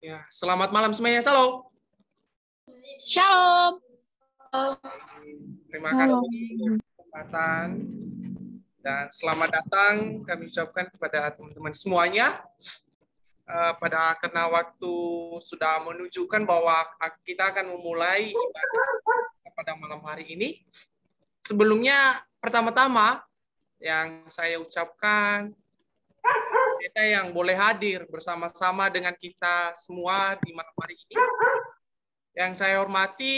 Ya, selamat malam semuanya. Shalom. Shalom. Terima kasih untuk kesempatan dan selamat datang kami ucapkan kepada teman-teman semuanya. Karena waktu sudah menunjukkan bahwa kita akan memulai ibadah pada malam hari ini. Sebelumnya, pertama-tama yang saya ucapkan, kita yang boleh hadir bersama-sama dengan kita semua di malam hari ini. Yang saya hormati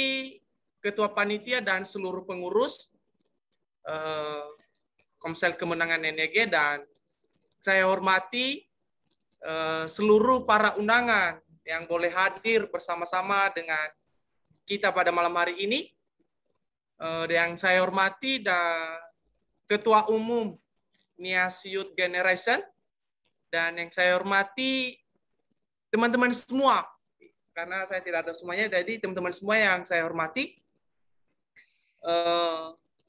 Ketua Panitia dan seluruh pengurus Komsel Kemenangan NEG, dan saya hormati seluruh para undangan yang boleh hadir bersama-sama dengan kita pada malam hari ini. Yang saya hormati dan Ketua Umum NIAS Youth Generation, dan yang saya hormati teman-teman semua, karena saya tidak tahu semuanya, jadi teman-teman semua yang saya hormati,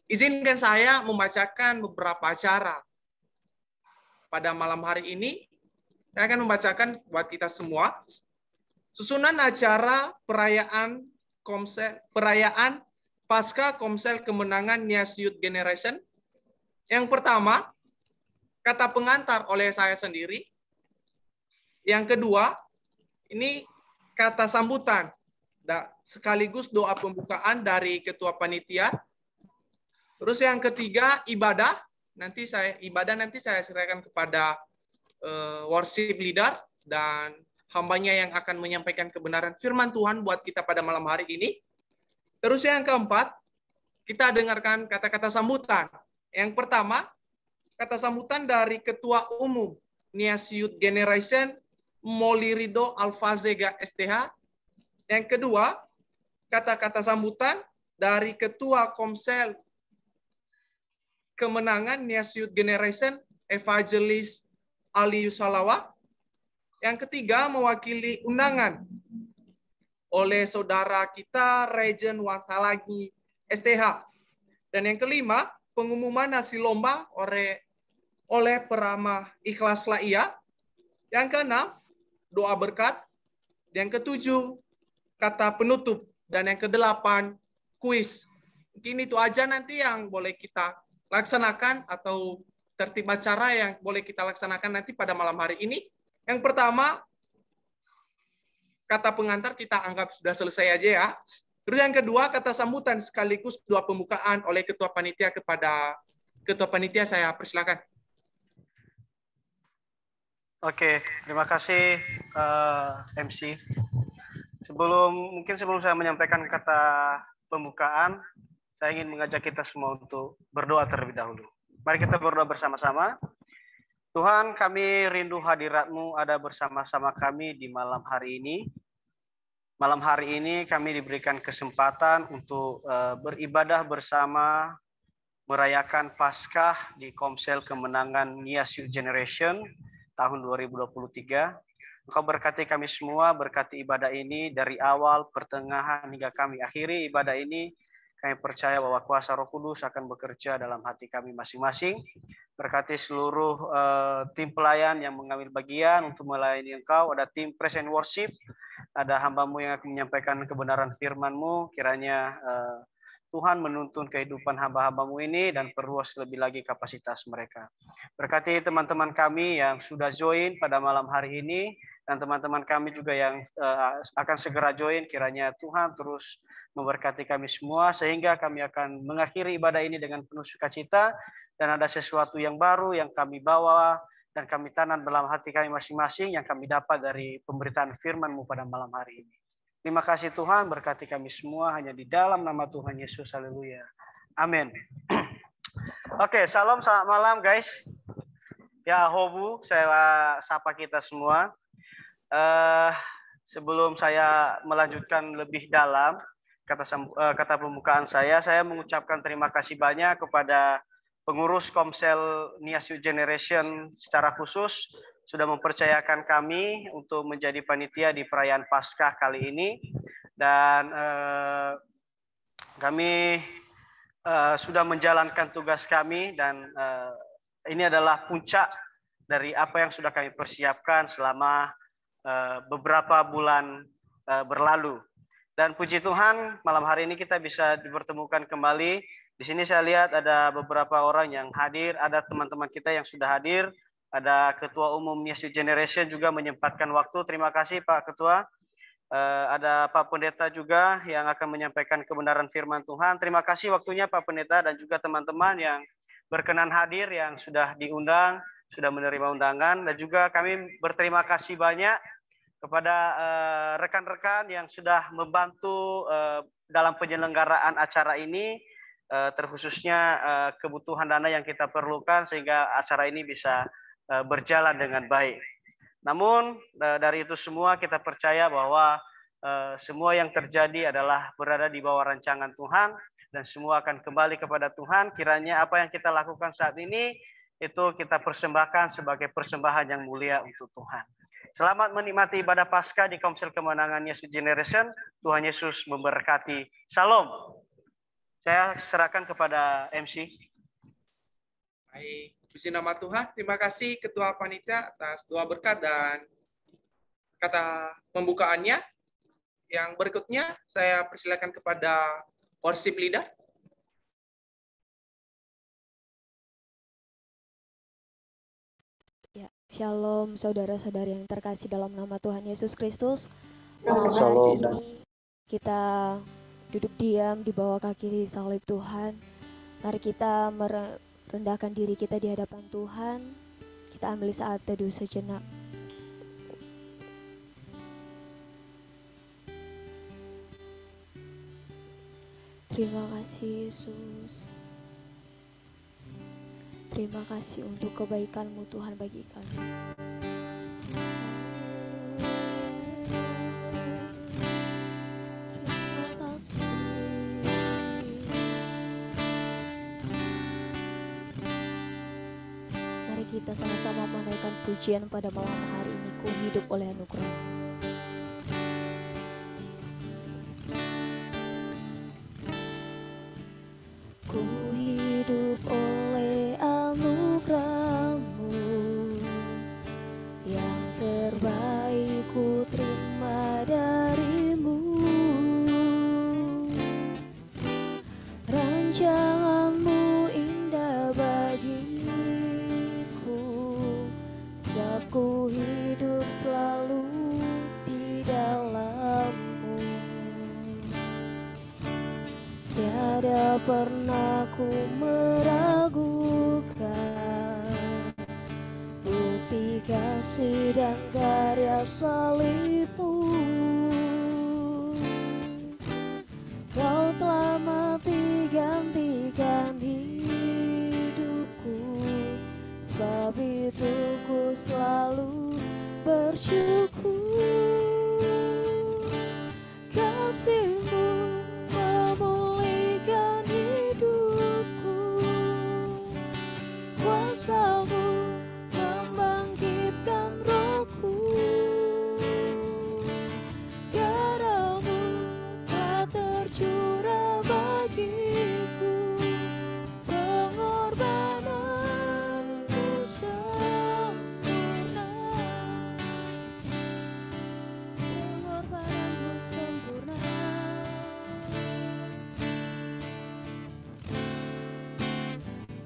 izinkan saya membacakan beberapa acara pada malam hari ini. Saya akan membacakan buat kita semua susunan acara perayaan Pasca Komsel Kemenangan NIAS Youth Generation. Yang pertama, kata pengantar oleh saya sendiri. Yang kedua, ini kata sambutan sekaligus doa pembukaan dari Ketua Panitia. Terus yang ketiga, ibadah. Nanti saya serahkan kepada worship leader dan hambanya yang akan menyampaikan kebenaran firman Tuhan buat kita pada malam hari ini. Terus yang keempat, kita dengarkan kata-kata sambutan. Yang pertama, kata sambutan dari Ketua Umum NIAS Youth Generation, Molirido Alfazega STH. Yang kedua, kata-kata sambutan dari Ketua Komsel Kemenangan NIAS Youth Generation, Evangelis Ali Yusalawa. Yang ketiga, mewakili undangan oleh saudara kita Regen Watalagi STH. Dan yang kelima, pengumuman hasil lomba oleh Perama Ikhlas Laia. Yang keenam, doa berkat. Yang ketujuh, kata penutup. Dan yang kedelapan, kuis. Mungkin itu aja nanti yang boleh kita laksanakan, atau tertib acara yang boleh kita laksanakan nanti pada malam hari ini. Yang pertama, kata pengantar kita anggap sudah selesai aja ya. Terus yang kedua, kata sambutan sekaligus doa pembukaan oleh Ketua Panitia kepada Ketua Panitia. Saya persilakan. Oke, terima kasih MC. Sebelum saya menyampaikan kata pembukaan, saya ingin mengajak kita semua untuk berdoa terlebih dahulu. Mari kita berdoa bersama-sama. Tuhan, kami rindu hadirat-Mu ada bersama-sama kami di malam hari ini. Malam hari ini kami diberikan kesempatan untuk beribadah bersama, merayakan Paskah di Komsel Kemenangan NIAS Youth Generation tahun 2023. Engkau berkati kami semua, berkati ibadah ini dari awal, pertengahan, hingga kami akhiri ibadah ini. Kami percaya bahwa kuasa Roh Kudus akan bekerja dalam hati kami masing-masing. Berkati seluruh tim pelayan yang mengambil bagian untuk melayani Engkau. Ada tim Praise and Worship, ada hamba-Mu yang akan menyampaikan kebenaran firman-Mu. Kiranya Tuhan menuntun kehidupan hamba-hamba-Mu ini dan perluas lebih lagi kapasitas mereka. Berkati teman-teman kami yang sudah join pada malam hari ini, dan teman-teman kami juga yang akan segera join. Kiranya Tuhan terus memberkati kami semua, sehingga kami akan mengakhiri ibadah ini dengan penuh sukacita, dan ada sesuatu yang baru yang kami bawa dan kami tanam dalam hati kami masing-masing yang kami dapat dari pemberitaan firman-Mu pada malam hari ini. Terima kasih Tuhan, berkati kami semua hanya di dalam nama Tuhan Yesus. Haleluya. Amin. Oke, shalom, selamat malam guys. Ya, hobu, saya sapa kita semua. Sebelum saya melanjutkan lebih dalam kata pembukaan saya mengucapkan terima kasih banyak kepada pengurus Komsel NIAS Youth Generation secara khusus sudah mempercayakan kami untuk menjadi panitia di perayaan Paskah kali ini, dan kami sudah menjalankan tugas kami, dan ini adalah puncak dari apa yang sudah kami persiapkan selama beberapa bulan berlalu. Dan puji Tuhan, malam hari ini kita bisa dipertemukan kembali. Di sini saya lihat ada beberapa orang yang hadir, ada teman-teman kita yang sudah hadir, ada Ketua Umum Yes Youth Generation juga menyempatkan waktu. Terima kasih Pak Ketua. Ada Pak Pendeta juga yang akan menyampaikan kebenaran firman Tuhan. Terima kasih waktunya Pak Pendeta dan juga teman-teman yang berkenan hadir, yang sudah diundang, sudah menerima undangan. Dan juga kami berterima kasih banyak kepada rekan-rekan yang sudah membantu dalam penyelenggaraan acara ini, terkhususnya kebutuhan dana yang kita perlukan sehingga acara ini bisa berjalan dengan baik. Namun dari itu semua kita percaya bahwa semua yang terjadi adalah berada di bawah rancangan Tuhan dan semua akan kembali kepada Tuhan. Kiranya apa yang kita lakukan saat ini itu kita persembahkan sebagai persembahan yang mulia untuk Tuhan. Selamat menikmati ibadah Paskah di Komsel Kemenangan Yes Youth Generation. Tuhan Yesus memberkati. Salam. Saya serahkan kepada MC. Baik, puji nama Tuhan. Terima kasih Ketua Panitia atas doa berkat dan kata pembukaannya. Yang berikutnya saya persilakan kepada worship leader. Ya, Shalom saudara-saudari yang terkasih dalam nama Tuhan Yesus Kristus. Shalom. Hari ini kita duduk diam di bawah kaki salib Tuhan. Mari kita rendahkan diri kita di hadapan Tuhan. Kita ambil saat teduh sejenak. Terima kasih Yesus. Terima kasih untuk kebaikan-Mu Tuhan bagi kami. Terima kasih. Mari kita sama-sama menaikkan pujian pada malam hari ini. Ku hidup oleh anugerah. Ku hidup oleh anugerah-Mu, yang terbaik ku terima dari-Mu. Rancangan-Mu indah bagiku, sebab ku hidup selalu di dalam-Mu. Tiada pernah ku meragukan bukti kasih dan karya salib-Mu. Kau telah mati gantikan hidupku, sebab itu ku selalu bersyukur. Kasih-Mu memulihkan hidupku, kuasa-Mu membangkitkan rohku. Darah-Mu telah tercurah bagiku, pengorbanan-Mu sempurna, pengorbanan-Mu sempurna.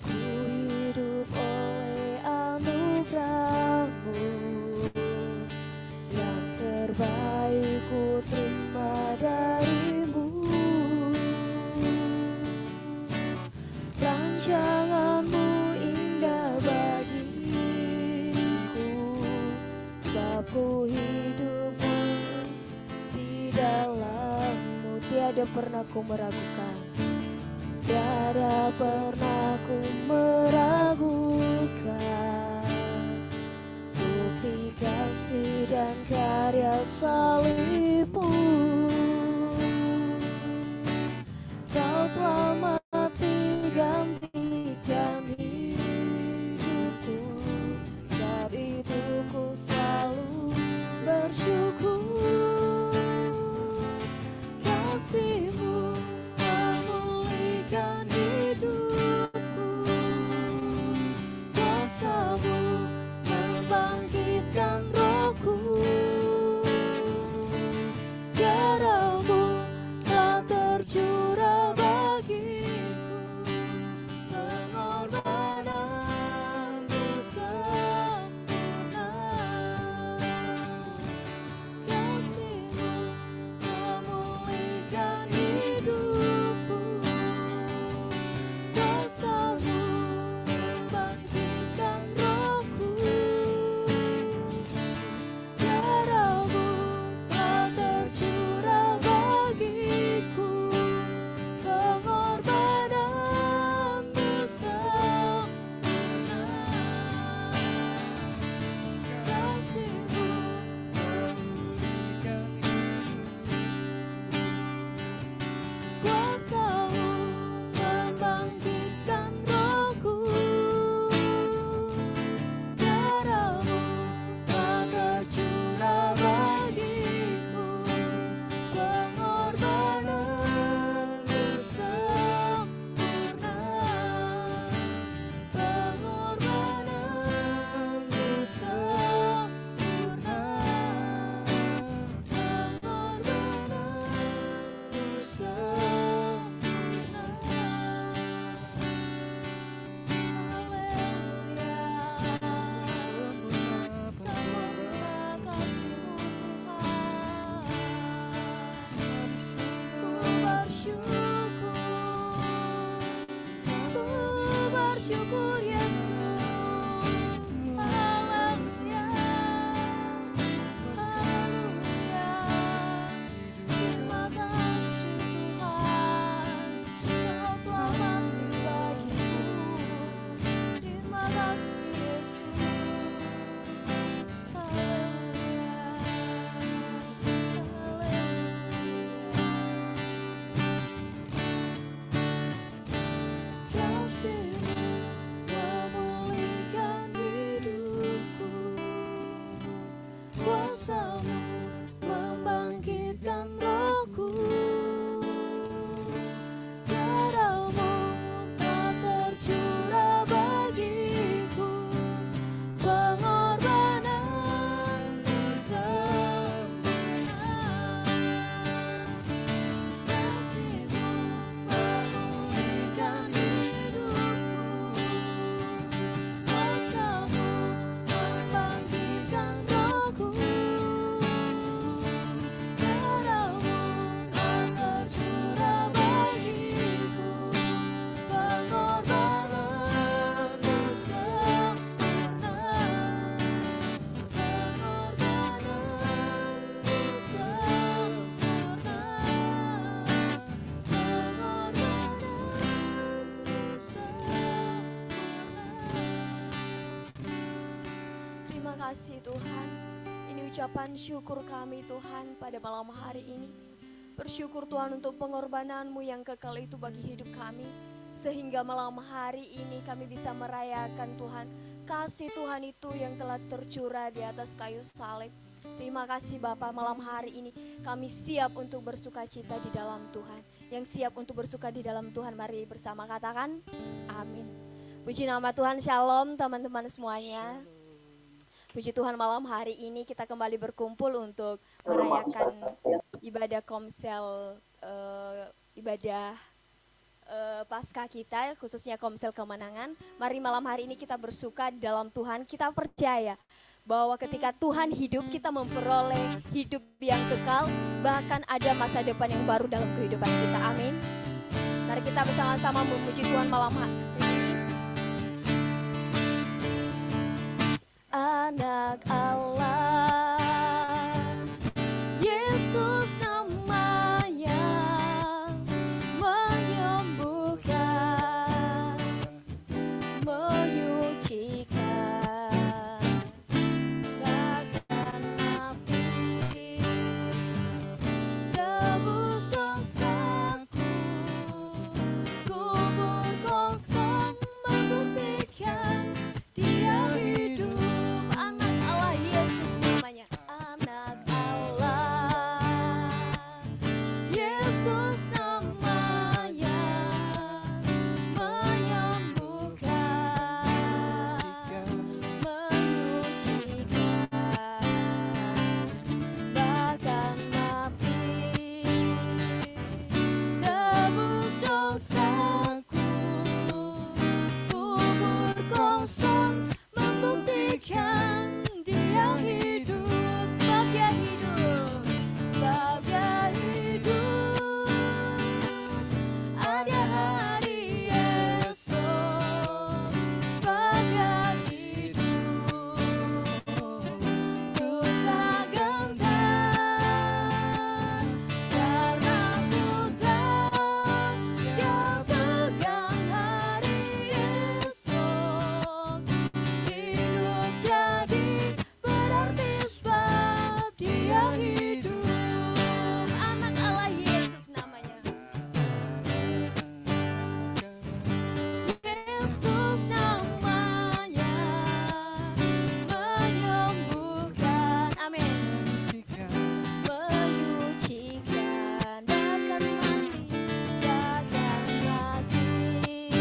Ku hidup oleh anugerah-Mu, yang terbaik ku terima dari-Mu. Rancangan-Mu indah bagiku, sebab ku hidup di dalam-Mu. Tiada pernah ku meragukan, tiada pernah ku meragukan bukti kasih dan karya salib-Mu. Kau telah mati gantikan hidupku, sebab itu ku selalu bersyukur. Kasih-Mu memulihkan hidupku, Terima kasih Tuhan. Ini ucapan syukur kami Tuhan pada malam hari ini. Bersyukur Tuhan untuk pengorbanan-Mu yang kekal itu bagi hidup kami. Sehingga malam hari ini kami bisa merayakan Tuhan. Kasih Tuhan itu yang telah tercurah di atas kayu salib. Terima kasih Bapa, malam hari ini kami siap untuk bersuka cita di dalam Tuhan. Yang siap untuk bersuka di dalam Tuhan, mari bersama katakan amin. Puji nama Tuhan, shalom teman-teman semuanya. Puji Tuhan, malam hari ini kita kembali berkumpul untuk merayakan ibadah komsel, ibadah Paskah kita, khususnya komsel kemenangan. Mari malam hari ini kita bersuka di dalam Tuhan. Kita percaya bahwa ketika Tuhan hidup, kita memperoleh hidup yang kekal, bahkan ada masa depan yang baru dalam kehidupan kita. Amin. Mari kita bersama-sama memuji Tuhan malam hari ini. Anak Allah, Yesus namanya, menyembuhkan, menyucikan, bahkan api, tebus dosaku, kubur kosong membuktikan Dia hidup. Anak Allah, Yesus namanya. Anak Allah, Yesus namanya, menyembuhkan, menyucikan, bahkan api, tebus dosaku, kubur kosong membuktikan Dia hidup. Sebab Dia hidup, sebab Dia hidup, ada hari esok. Sebab Dia hidup, ku tak gentar, karena ku tahu Dia pegang hari esok. Hidup jadi berarti sebab Dia hidup. Anak Allah, Yesus namanya. Yesus namanya, menyembuhkan. Amin. Menyucikan, bahkan mati,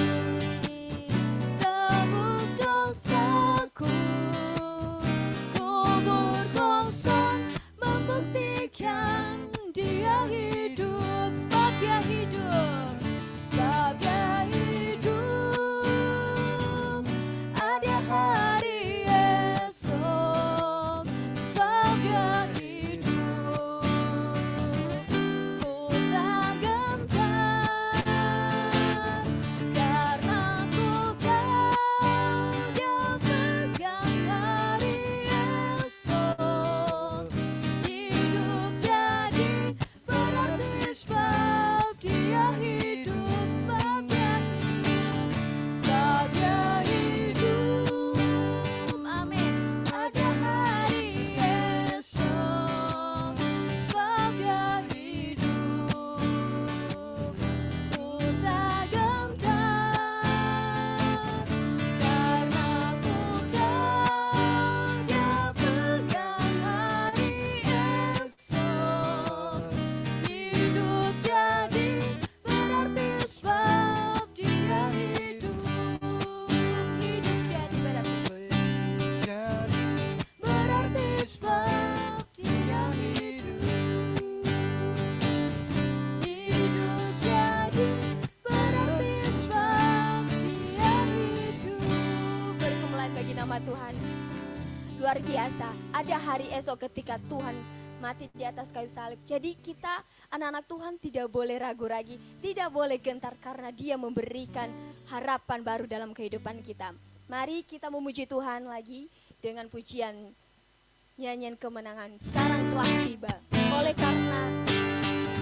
tebus dosaku, kubur kosong membuktikan Dia hidup. Sebab Dia hidup, sebab Dia hidup, ada hari esok. Sebab Dia hidup, ku tak gentar, karena ku tahu Dia pegang hari esok. Hidup jadi berarti sebab Dia hidup. Sebab Dia hidup, sebab Dia hidup. Amin. Ada hari esok. Sebab Dia hidup, ku tak gentar, karena ku tahu Dia pegang hari esok. Hidup jadi berarti sebab Dia hidup. Hidup jadi berarti sebab Dia hidup. Hidup jadi berarti sebab Dia hidup. Berkemuliaan bagi nama Tuhan. Luar biasa, ada hari esok ketika Tuhan mati di atas kayu salib. Jadi kita anak-anak Tuhan tidak boleh ragu lagi, tidak boleh gentar, karena Dia memberikan harapan baru dalam kehidupan kita. Mari kita memuji Tuhan lagi dengan pujian nyanyian kemenangan. Sekarang telah tiba, oleh karena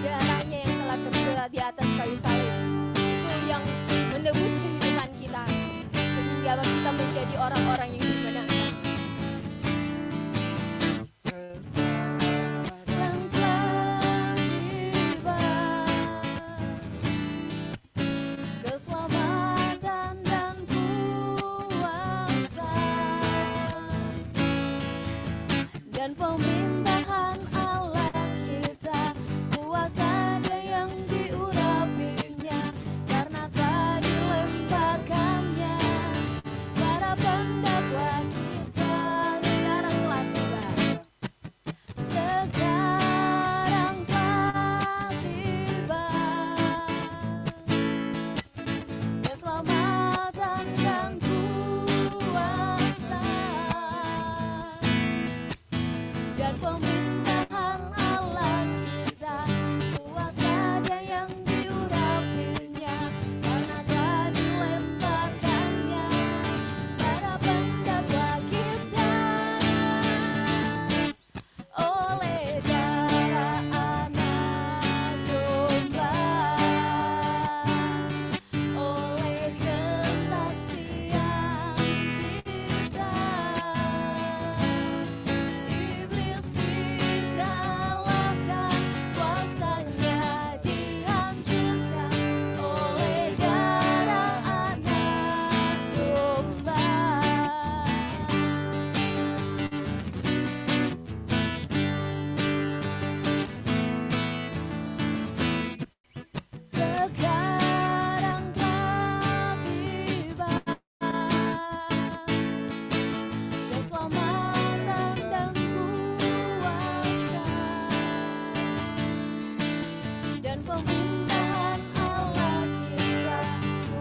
darahnya yang telah tercurah di atas kayu salib, itu yang menebus kehidupan kita, sehingga kita menjadi orang-orang yang dimenangkan. dan pemerintahan Allah kita, kuasanya yang diurapinya, karena telah dilemparkannya para pendakwa kita. Sekarang telah tiba, sekarang telah tiba keselamatan dan kuasa dan pemerintahan Allah kita, kuasanya yang diurapinya, karena telah dilemparkannya para pendakwa kita. Oleh darah anak domba, oleh kesaksian kita, iblis dikalahkan, kuasanya dihancurkan. Oleh darah anak domba. Sekarang telah tiba keselamatan dan kuasa dan pemerintahan Allah kita,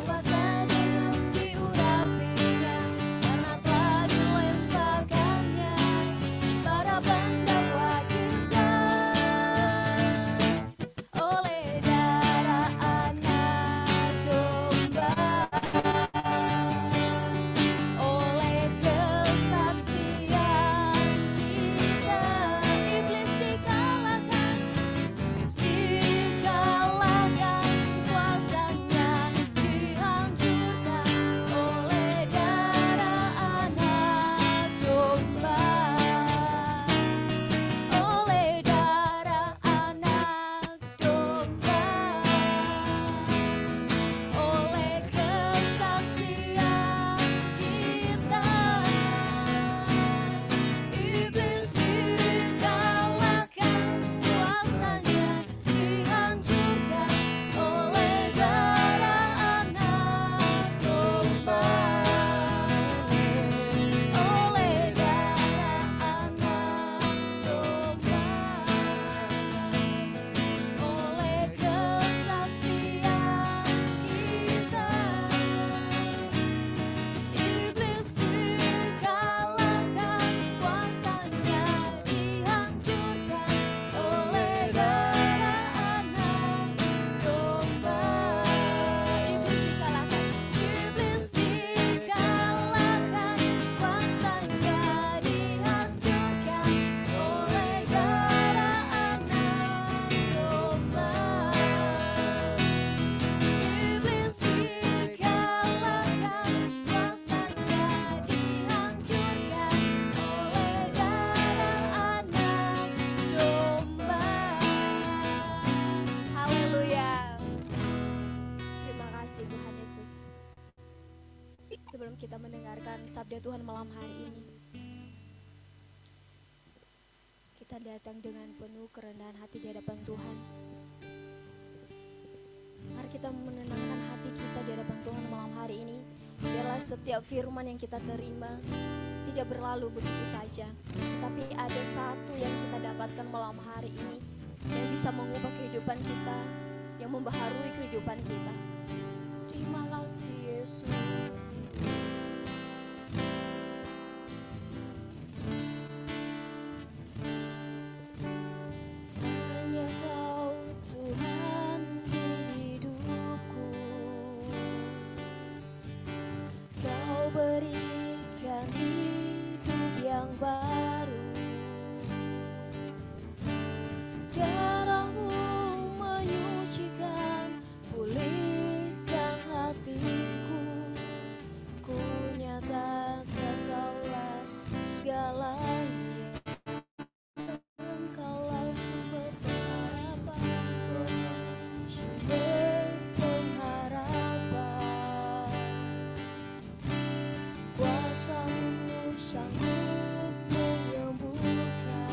kuasanya yang diurapinya, karena telah dilemparkannya para pendakwa kita. Oleh darah anak domba, oleh kesaksian kita, iblis dikalahkan, kuasanya dihancurkan. Oleh darah anak domba, oleh darah anak domba, oleh kesaksian kita, iblis dikalahkan, kuasanya dihancurkan. Oleh darah anak domba, oleh darah anak domba, oleh kesaksian kita, iblis dikalahkan, kuasanya dihancurkan. Oleh darah anak domba, iblis dikalahkan, iblis dikalahkan, kuasanya dihancurkan. Oleh darah anak domba, iblis dikalahkan, kuasanya dihancurkan. Oleh darah anak domba. Haleluya. Terima kasih Tuhan Yesus. Sebelum kita mendengarkan sabda Tuhan malam hari ini, kita datang dengan penuh kerendahan hati di hadapan Tuhan. Mari kita menenangkan hati kita di hadapan Tuhan malam hari ini. Biarlah setiap firman yang kita terima tidak berlalu begitu saja, tapi ada satu yang kita dapatkan malam hari ini yang bisa mengubah kehidupan kita, yang membaharui kehidupan kita. Terima kasih Yesus. Hanya Kau Tuhan hidupku, Kau berikan hidup yang baru. Darah-Mu menyucikan, pulihkan hatiku. Ku nyatakan Kaulah segalanya, Engkaulah sumber pengharapanku, sumber pengharapan. Kuasa-Mu sanggup menyembuhkan.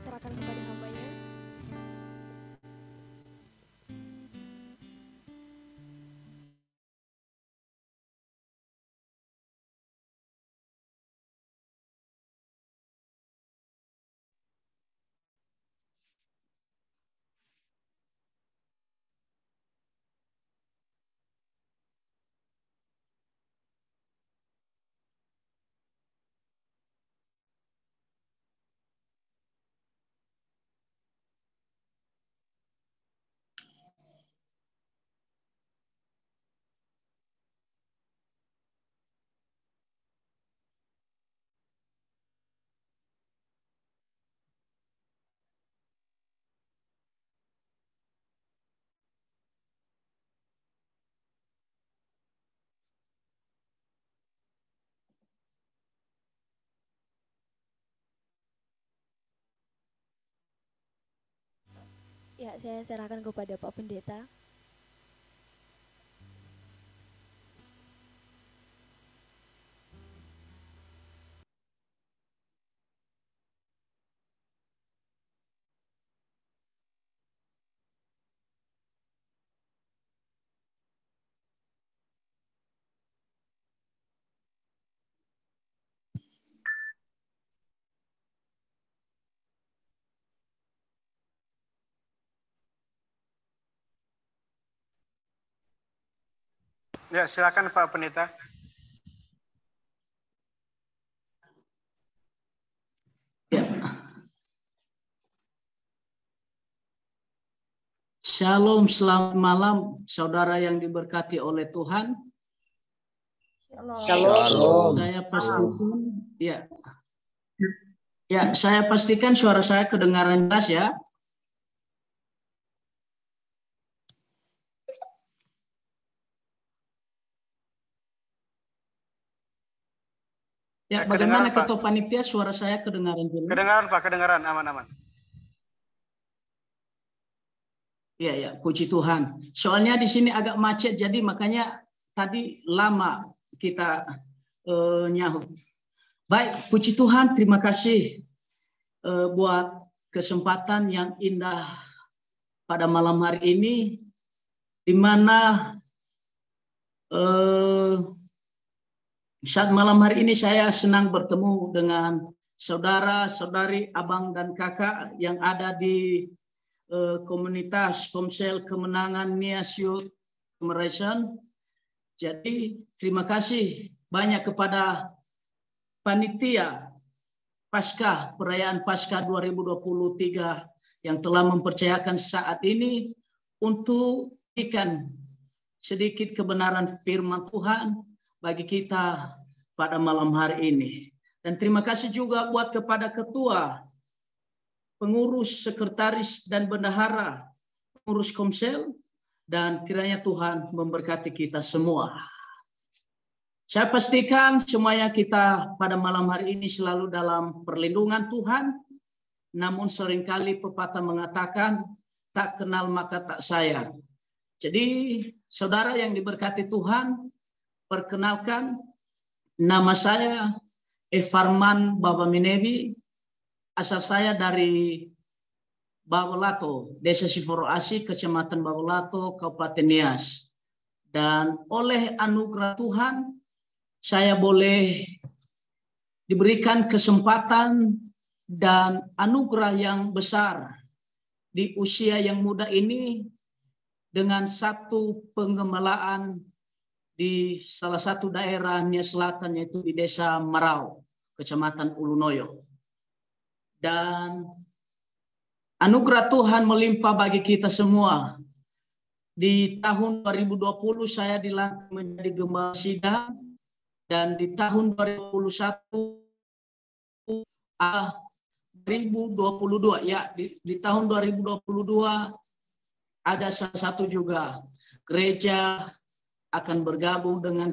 Serahkan kepada hambanya. Ya, saya serahkan kepada Pak Pendeta. Ya, silakan Pak Pendeta. Ya. Shalom, selamat malam saudara yang diberkati oleh Tuhan. Shalom. Saya pastikan, ya, saya pastikan suara saya kedengaran jelas ya. Ya, bagaimana Ketua Panitia, suara saya kedengaran jelas? Kedengaran Pak, kedengaran, aman-aman. Ya, ya, puji Tuhan. Soalnya di sini agak macet, jadi makanya tadi lama kita nyahut. Baik, puji Tuhan, terima kasih buat kesempatan yang indah pada malam hari ini, di mana saat malam hari ini saya senang bertemu dengan saudara-saudari, abang dan kakak yang ada di komunitas Komsel Kemenangan Nias Youth Generation. Jadi terima kasih banyak kepada panitia Paskah, perayaan Paskah 2023 yang telah mempercayakan saat ini untuk memberikan sedikit kebenaran firman Tuhan bagi kita pada malam hari ini. Dan terima kasih juga buat kepada ketua, pengurus, sekretaris, dan bendahara pengurus Komsel, dan kiranya Tuhan memberkati kita semua. Saya pastikan semuanya kita pada malam hari ini selalu dalam perlindungan Tuhan, namun seringkali pepatah mengatakan, tak kenal maka tak sayang. Jadi saudara yang diberkati Tuhan, perkenalkan, nama saya Evarman Babaminebi, asal saya dari Babalato, Desa Siforo Asi, Kecamatan Babalato, Kabupaten Nias. Dan oleh anugerah Tuhan, saya boleh diberikan kesempatan dan anugerah yang besar di usia yang muda ini dengan satu pengembalaan di salah satu daerah Nias Selatan, yaitu di Desa Marau, Kecamatan Ulunoyo. Dan anugerah Tuhan melimpah bagi kita semua. Di tahun 2020 saya dilantik menjadi gembala sidang, dan di tahun 2021 2022 ya, di tahun 2022 ada salah satu juga gereja akan bergabung dengan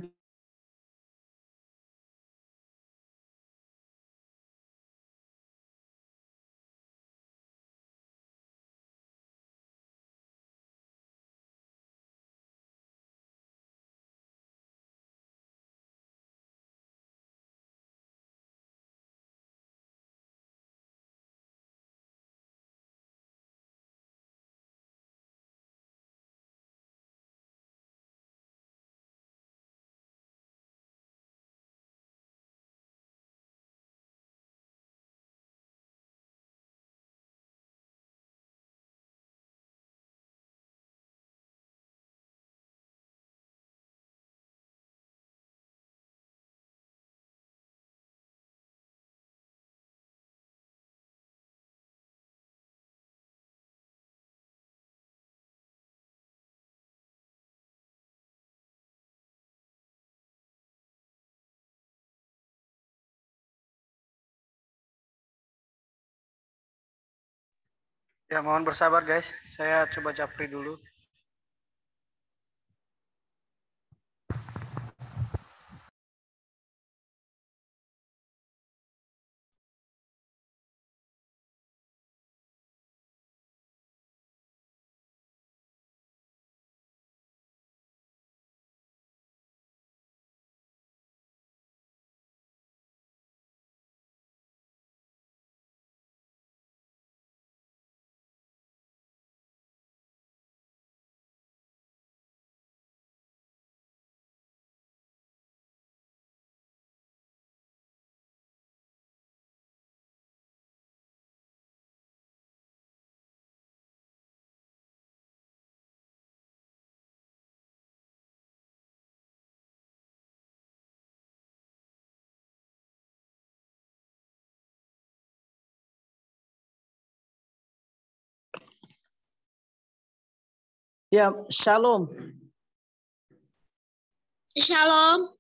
Ya, mohon bersabar guys. Saya coba japri dulu. ya, shalom. Shalom.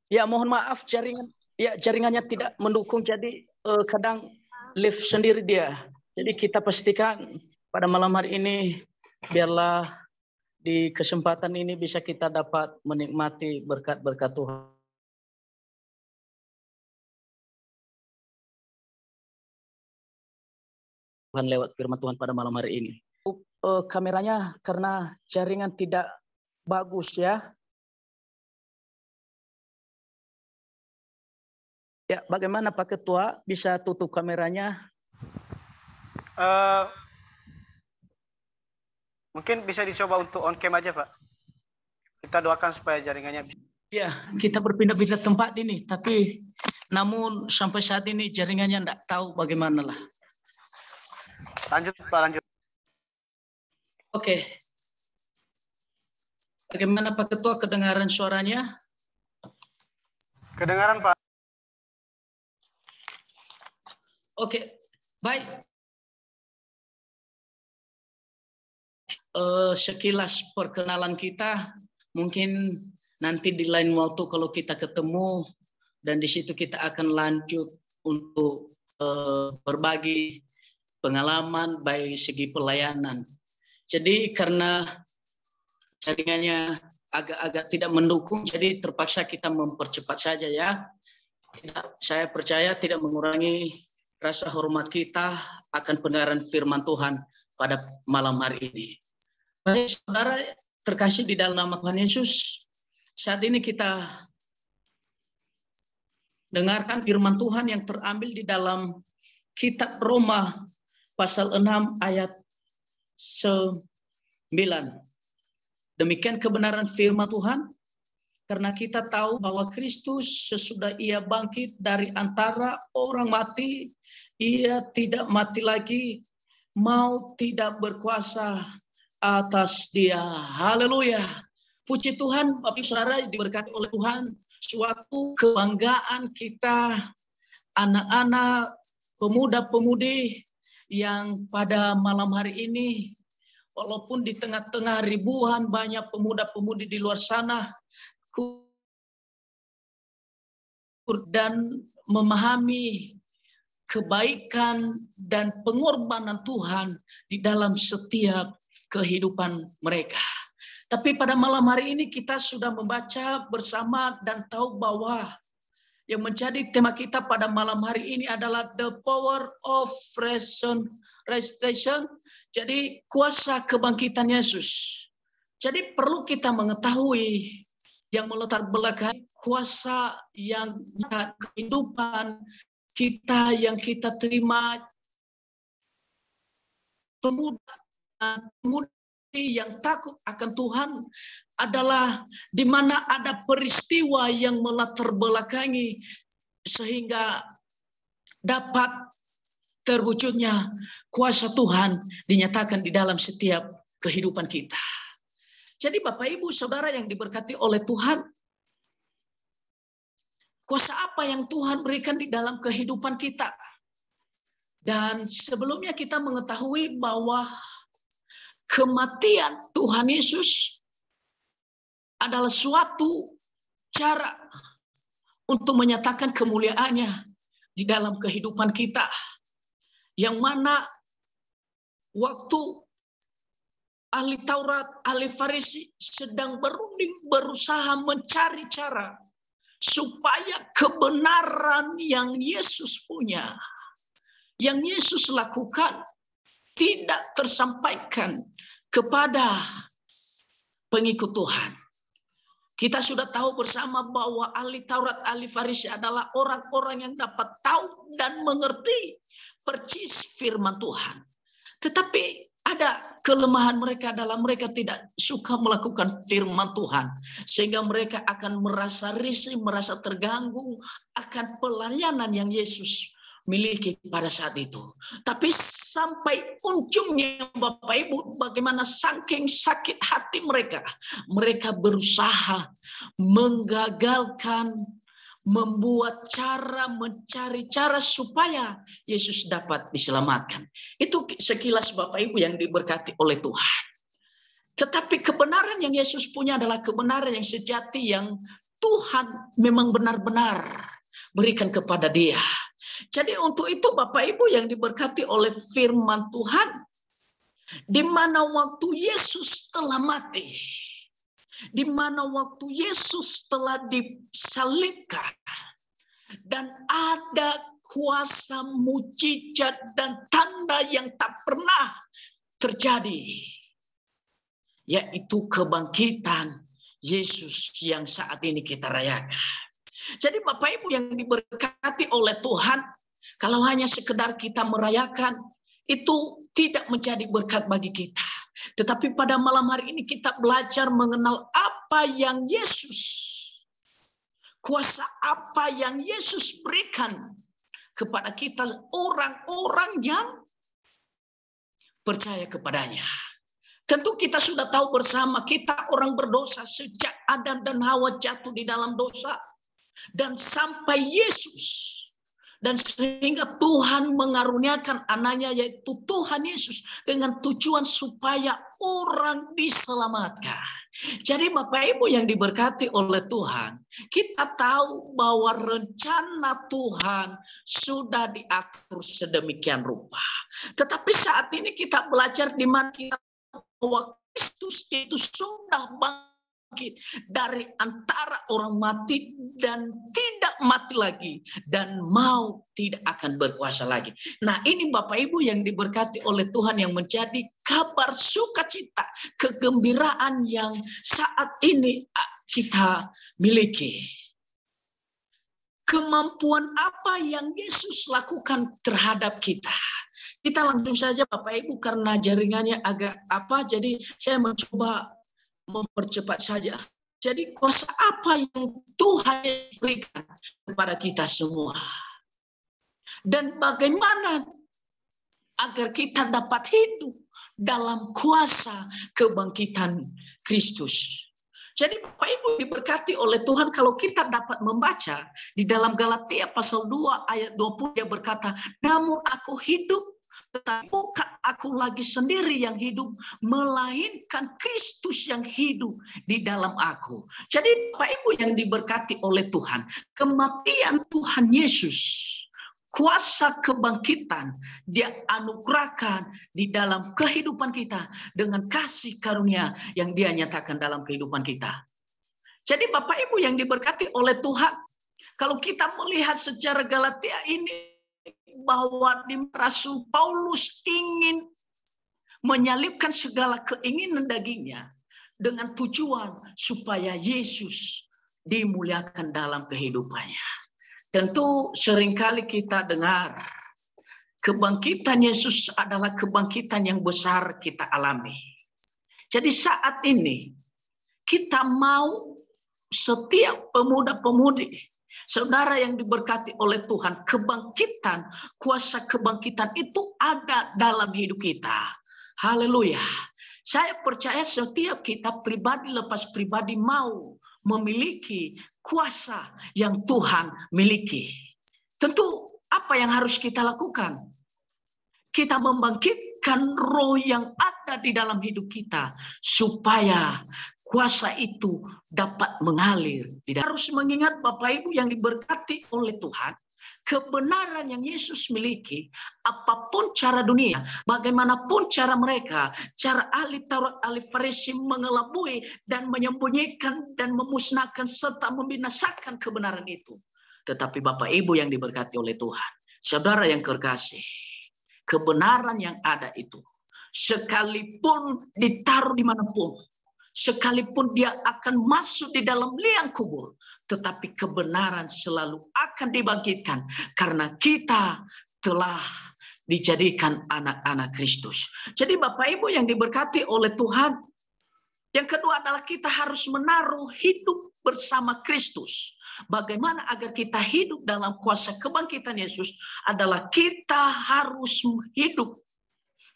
Ya, mohon maaf jaringannya tidak mendukung, jadi kadang live sendiri dia. Jadi kita pastikan pada malam hari ini biarlah di kesempatan ini bisa kita dapat menikmati berkat-berkat Tuhan lewat firman Tuhan pada malam hari ini. Kameranya karena jaringan tidak bagus ya. Ya, bagaimana Pak Ketua, bisa tutup kameranya? Mungkin bisa dicoba untuk on cam aja, Pak. Kita doakan supaya jaringannya bisa. Ya, kita berpindah-pindah tempat ini, tapi namun sampai saat ini jaringannya enggak tahu bagaimana lah. Lanjut, Pak, lanjut. Oke. Bagaimana Pak Ketua, kedengaran suaranya? Kedengaran, Pak. Oke, baik. Sekilas perkenalan kita, mungkin nanti di lain waktu kalau kita ketemu, dan di situ kita akan lanjut untuk berbagi pengalaman baik segi pelayanan. Jadi karena jaringannya agak-agak tidak mendukung, jadi terpaksa kita mempercepat saja ya. Saya percaya tidak mengurangi rasa hormat kita akan pendengaran firman Tuhan pada malam hari ini. Baik, saudara terkasih di dalam nama Tuhan Yesus, saat ini kita dengarkan firman Tuhan yang terambil di dalam kitab Roma pasal 6 ayat 9. Demikian kebenaran firman Tuhan, karena kita tahu bahwa Kristus sesudah ia bangkit dari antara orang mati, ia tidak mati lagi, maut tidak berkuasa atas dia. Haleluya. puji Tuhan, Bapak Saudara diberkati oleh Tuhan, suatu kebanggaan kita, anak-anak, pemuda-pemudi yang pada malam hari ini, walaupun di tengah-tengah ribuan banyak pemuda-pemudi di luar sana, dan memahami kebaikan dan pengorbanan Tuhan di dalam setiap kehidupan mereka. Tapi pada malam hari ini kita sudah membaca bersama dan tahu bahwa yang menjadi tema kita pada malam hari ini adalah the power of resurrection. Jadi kuasa kebangkitan Yesus. Jadi perlu kita mengetahui yang melatar belakangi kuasa yang kehidupan kita yang kita terima, pemuda-pemudi yang takut akan Tuhan adalah di mana ada peristiwa yang melatar belakangi sehingga dapat terwujudnya kuasa Tuhan dinyatakan di dalam setiap kehidupan kita. Jadi Bapak Ibu Saudara yang diberkati oleh Tuhan, kuasa apa yang Tuhan berikan di dalam kehidupan kita? Dan sebelumnya kita mengetahui bahwa kematian Tuhan Yesus adalah suatu cara untuk menyatakan kemuliaannya di dalam kehidupan kita. Yang mana waktu ahli Taurat, ahli Farisi sedang berunding berusaha mencari cara supaya kebenaran yang Yesus punya, yang Yesus lakukan tidak tersampaikan kepada pengikut Tuhan. Kita sudah tahu bersama bahwa ahli Taurat, ahli Farisi adalah orang-orang yang dapat tahu dan mengerti persis firman Tuhan. Tetapi ada kelemahan mereka dalam mereka tidak suka melakukan firman Tuhan. Sehingga mereka akan merasa risih, merasa terganggu akan pelayanan yang Yesus miliki pada saat itu. Tapi sampai ujungnya Bapak Ibu, bagaimana saking sakit hati mereka. Mereka berusaha menggagalkan, membuat cara, mencari cara supaya Yesus dapat diselamatkan. Itu sekilas Bapak Ibu yang diberkati oleh Tuhan. Tetapi kebenaran yang Yesus punya adalah kebenaran yang sejati yang Tuhan memang benar-benar berikan kepada dia. Jadi untuk itu Bapak Ibu yang diberkati oleh firman Tuhan, di mana waktu Yesus telah mati, di mana waktu Yesus telah disalibkan dan ada kuasa mujizat dan tanda yang tak pernah terjadi, yaitu kebangkitan Yesus yang saat ini kita rayakan. Jadi Bapak Ibu yang diberkati oleh Tuhan, kalau hanya sekedar kita merayakan, itu tidak menjadi berkat bagi kita. Tetapi pada malam hari ini kita belajar mengenal apa yang Yesus, kuasa apa yang Yesus berikan kepada kita orang-orang yang percaya kepadanya. Tentu kita sudah tahu bersama, kita orang berdosa sejak Adam dan Hawa jatuh di dalam dosa. Dan sampai Yesus. Dan sehingga Tuhan mengaruniakan anaknya yaitu Tuhan Yesus. Dengan tujuan supaya orang diselamatkan. Jadi Bapak Ibu yang diberkati oleh Tuhan. Kita tahu bahwa rencana Tuhan sudah diatur sedemikian rupa. Tetapi saat ini kita belajar di mana kita bahwa Kristus itu sudah bangkit dari antara orang mati dan tidak mati lagi dan mau tidak akan berkuasa lagi. Nah, ini Bapak Ibu yang diberkati oleh Tuhan yang menjadi kabar sukacita, kegembiraan yang saat ini kita miliki. Kemampuan apa yang Yesus lakukan terhadap kita? Kita langsung saja Bapak Ibu karena jaringannya agak jadi saya mencoba mempercepat saja. Jadi kuasa apa yang Tuhan berikan kepada kita semua? Dan bagaimana agar kita dapat hidup dalam kuasa kebangkitan Kristus? Jadi Bapak Ibu diberkati oleh Tuhan, kalau kita dapat membaca di dalam Galatia pasal 2 ayat 20, dia berkata, namun aku hidup, tetapi bukan aku lagi sendiri yang hidup, melainkan Kristus yang hidup di dalam aku. Jadi Bapak Ibu yang diberkati oleh Tuhan, kematian Tuhan Yesus, kuasa kebangkitan, dia anugerahkan di dalam kehidupan kita dengan kasih karunia yang dia nyatakan dalam kehidupan kita. Jadi Bapak Ibu yang diberkati oleh Tuhan, kalau kita melihat secara Galatia ini, bahwa Rasul Paulus ingin menyalibkan segala keinginan dagingnya dengan tujuan supaya Yesus dimuliakan dalam kehidupannya. Tentu seringkali kita dengar kebangkitan Yesus adalah kebangkitan yang besar kita alami. Jadi saat ini kita mau setiap pemuda-pemudi, saudara yang diberkati oleh Tuhan, kebangkitan, kuasa kebangkitan itu ada dalam hidup kita. Haleluya. Saya percaya setiap kita pribadi lepas pribadi mau memiliki kuasa yang Tuhan miliki. Tentu apa yang harus kita lakukan? Kita membangkitkan roh yang ada di dalam hidup kita supaya kuasa itu dapat mengalir. Tidak harus mengingat Bapak Ibu yang diberkati oleh Tuhan, kebenaran yang Yesus miliki, apapun cara dunia, bagaimanapun cara mereka, cara ahli Taurat, ahli Farisi mengelabui dan menyembunyikan dan memusnahkan serta membinasakan kebenaran itu. Tetapi Bapak Ibu yang diberkati oleh Tuhan, saudara yang kekasih, kebenaran yang ada itu, sekalipun ditaruh dimanapun, sekalipun dia akan masuk di dalam liang kubur, tetapi kebenaran selalu akan dibangkitkan karena kita telah dijadikan anak-anak Kristus. Jadi Bapak Ibu yang diberkati oleh Tuhan, yang kedua adalah kita harus menaruh hidup bersama Kristus. Bagaimana agar kita hidup dalam kuasa kebangkitan Yesus adalah kita harus hidup,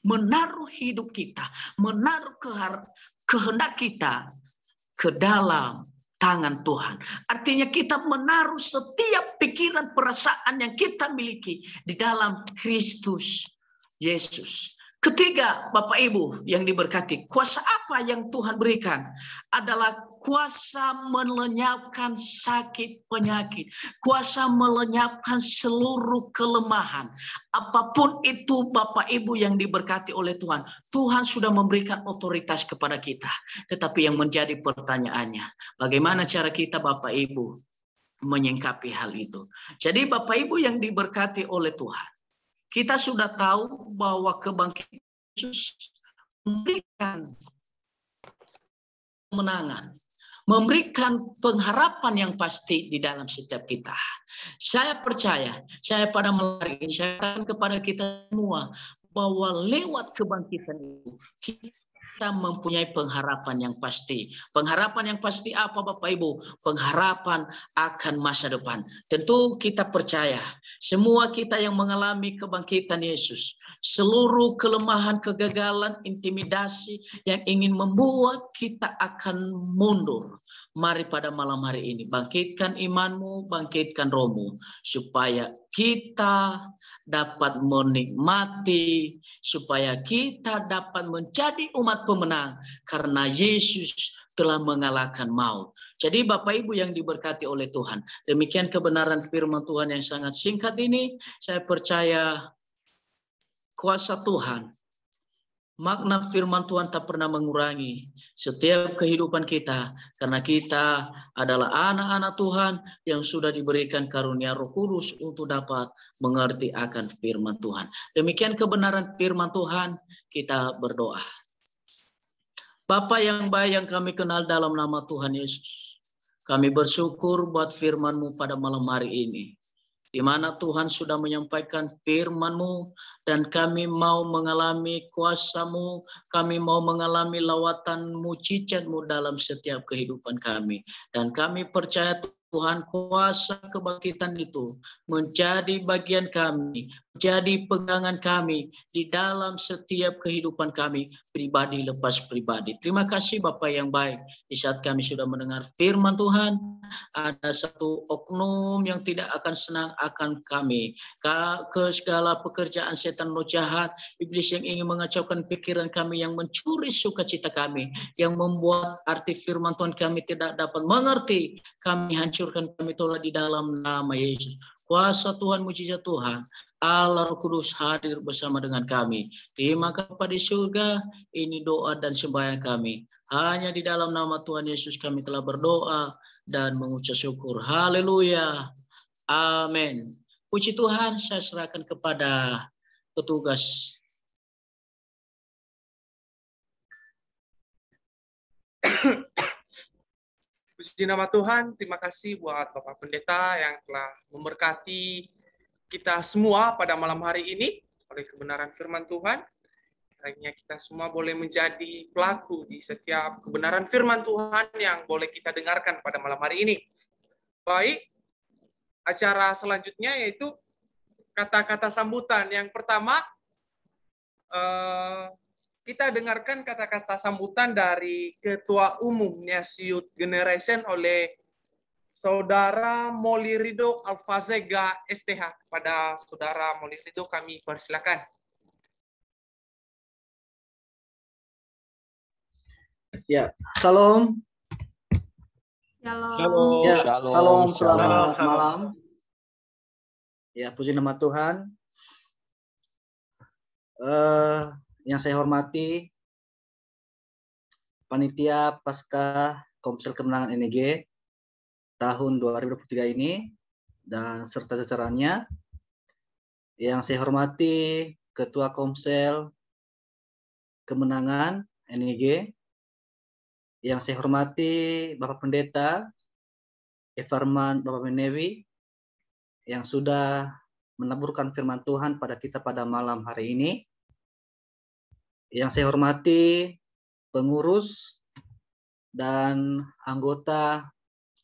menaruh hidup kita, menaruh kehendak kita ke dalam tangan Tuhan. Artinya kita menaruh setiap pikiran, perasaan yang kita miliki di dalam Kristus Yesus. Ketiga, Bapak Ibu yang diberkati, kuasa apa yang Tuhan berikan adalah kuasa melenyapkan sakit penyakit, kuasa melenyapkan seluruh kelemahan. Apapun itu Bapak Ibu yang diberkati oleh Tuhan, Tuhan sudah memberikan otoritas kepada kita. Tetapi yang menjadi pertanyaannya, bagaimana cara kita Bapak Ibu menyingkapi hal itu? Jadi Bapak Ibu yang diberkati oleh Tuhan, kita sudah tahu bahwa kebangkitan Yesus memberikan kemenangan, memberikan pengharapan yang pasti di dalam setiap kita. Saya percaya, saya pada malam hari ini, saya katakan kepada kita semua bahwa lewat kebangkitan itu kita mempunyai pengharapan yang pasti. Pengharapan yang pasti apa Bapak Ibu? Pengharapan akan masa depan. Tentu kita percaya, semua kita yang mengalami kebangkitan Yesus, seluruh kelemahan, kegagalan, intimidasi yang ingin membuat kita akan mundur. Mari pada malam hari ini, bangkitkan imanmu, bangkitkan rohmu, supaya kita dapat menikmati, supaya kita dapat menjadi umat pemenang, karena Yesus telah mengalahkan maut. Jadi Bapak Ibu yang diberkati oleh Tuhan, demikian kebenaran firman Tuhan yang sangat singkat ini. Saya percaya kuasa Tuhan, makna firman Tuhan tak pernah mengurangi setiap kehidupan kita, karena kita adalah anak-anak Tuhan yang sudah diberikan karunia Roh Kudus untuk dapat mengerti akan firman Tuhan. Demikian kebenaran firman Tuhan, kita berdoa. Bapa yang baik yang kami kenal dalam nama Tuhan Yesus, kami bersyukur buat firman-Mu pada malam hari ini, di mana Tuhan sudah menyampaikan firman-Mu, dan kami mau mengalami kuasa-Mu, kami mau mengalami lawatan mujizat-Mu dalam setiap kehidupan kami. Dan kami percaya Tuhan, kuasa kebangkitan itu menjadi bagian kami, jadi pegangan kami di dalam setiap kehidupan kami, pribadi lepas pribadi. Terima kasih Bapak yang baik. Di saat kami sudah mendengar firman Tuhan, ada satu oknum yang tidak akan senang akan kami. Ke segala pekerjaan setan roh jahat, iblis yang ingin mengacaukan pikiran kami, yang mencuri sukacita kami, yang membuat arti firman Tuhan kami tidak dapat mengerti, kami hancurkan, kami tolak di dalam nama Yesus. Kuasa Tuhan, mujizat Tuhan, Allah Roh Kudus hadir bersama dengan kami. Terima kasih pada surga, ini doa dan sembahyang kami. Hanya di dalam nama Tuhan Yesus kami telah berdoa dan mengucap syukur. Haleluya. Amin. Puji Tuhan, saya serahkan kepada petugas. Puji nama Tuhan, terima kasih buat Bapak Pendeta yang telah memberkati kita semua pada malam hari ini oleh kebenaran firman Tuhan. Kiranya kita semua boleh menjadi pelaku di setiap kebenaran firman Tuhan yang boleh kita dengarkan pada malam hari ini. Baik, acara selanjutnya yaitu kata-kata sambutan. Yang pertama, kita dengarkan kata-kata sambutan dari Ketua Umum NIAS Youth Generation oleh Saudara Molirido Alfazega STH. Kepada Saudara Molirido kami persilakan. Ya, salam. Shalom. Ya, salam, selamat Shalom. malam. Ya, puji nama Tuhan. Yang saya hormati Panitia Pasca Komsel Kemenangan NEG tahun 2023 ini dan serta jajarannya. Yang saya hormati Ketua Komsel Kemenangan NEG. Yang saya hormati Bapak Pendeta Evarman Bapak Menewi yang sudah menaburkan firman Tuhan pada kita pada malam hari ini. Yang saya hormati pengurus dan anggota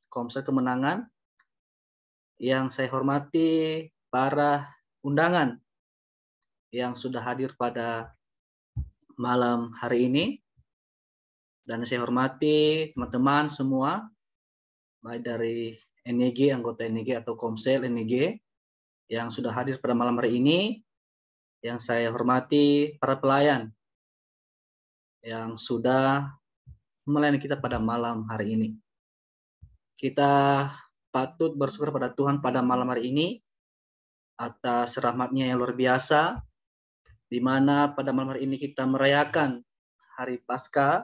Komsel Kemenangan. Yang saya hormati para undangan yang sudah hadir pada malam hari ini. Dan saya hormati teman-teman semua, baik dari NEG, anggota NEG atau Komsel NEG yang sudah hadir pada malam hari ini. Yang saya hormati para pelayan yang sudah melayani kita pada malam hari ini. Kita patut bersyukur pada Tuhan pada malam hari ini atas rahmat-Nya yang luar biasa, di mana pada malam hari ini kita merayakan hari Paskah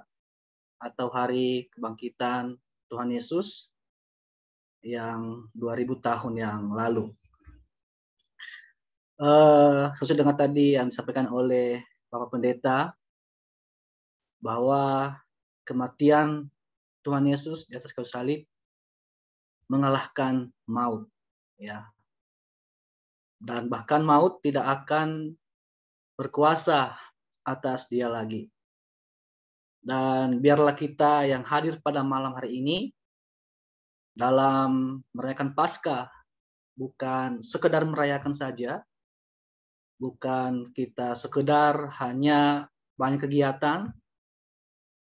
atau hari kebangkitan Tuhan Yesus yang 2000 tahun yang lalu. Sesuai dengan tadi yang disampaikan oleh Bapak Pendeta, bahwa kematian Tuhan Yesus di atas kayu salib mengalahkan maut, ya. Dan bahkan maut tidak akan berkuasa atas dia lagi. Dan biarlah kita yang hadir pada malam hari ini dalam merayakan Paskah bukan sekedar merayakan saja, bukan kita sekedar hanya banyak kegiatan,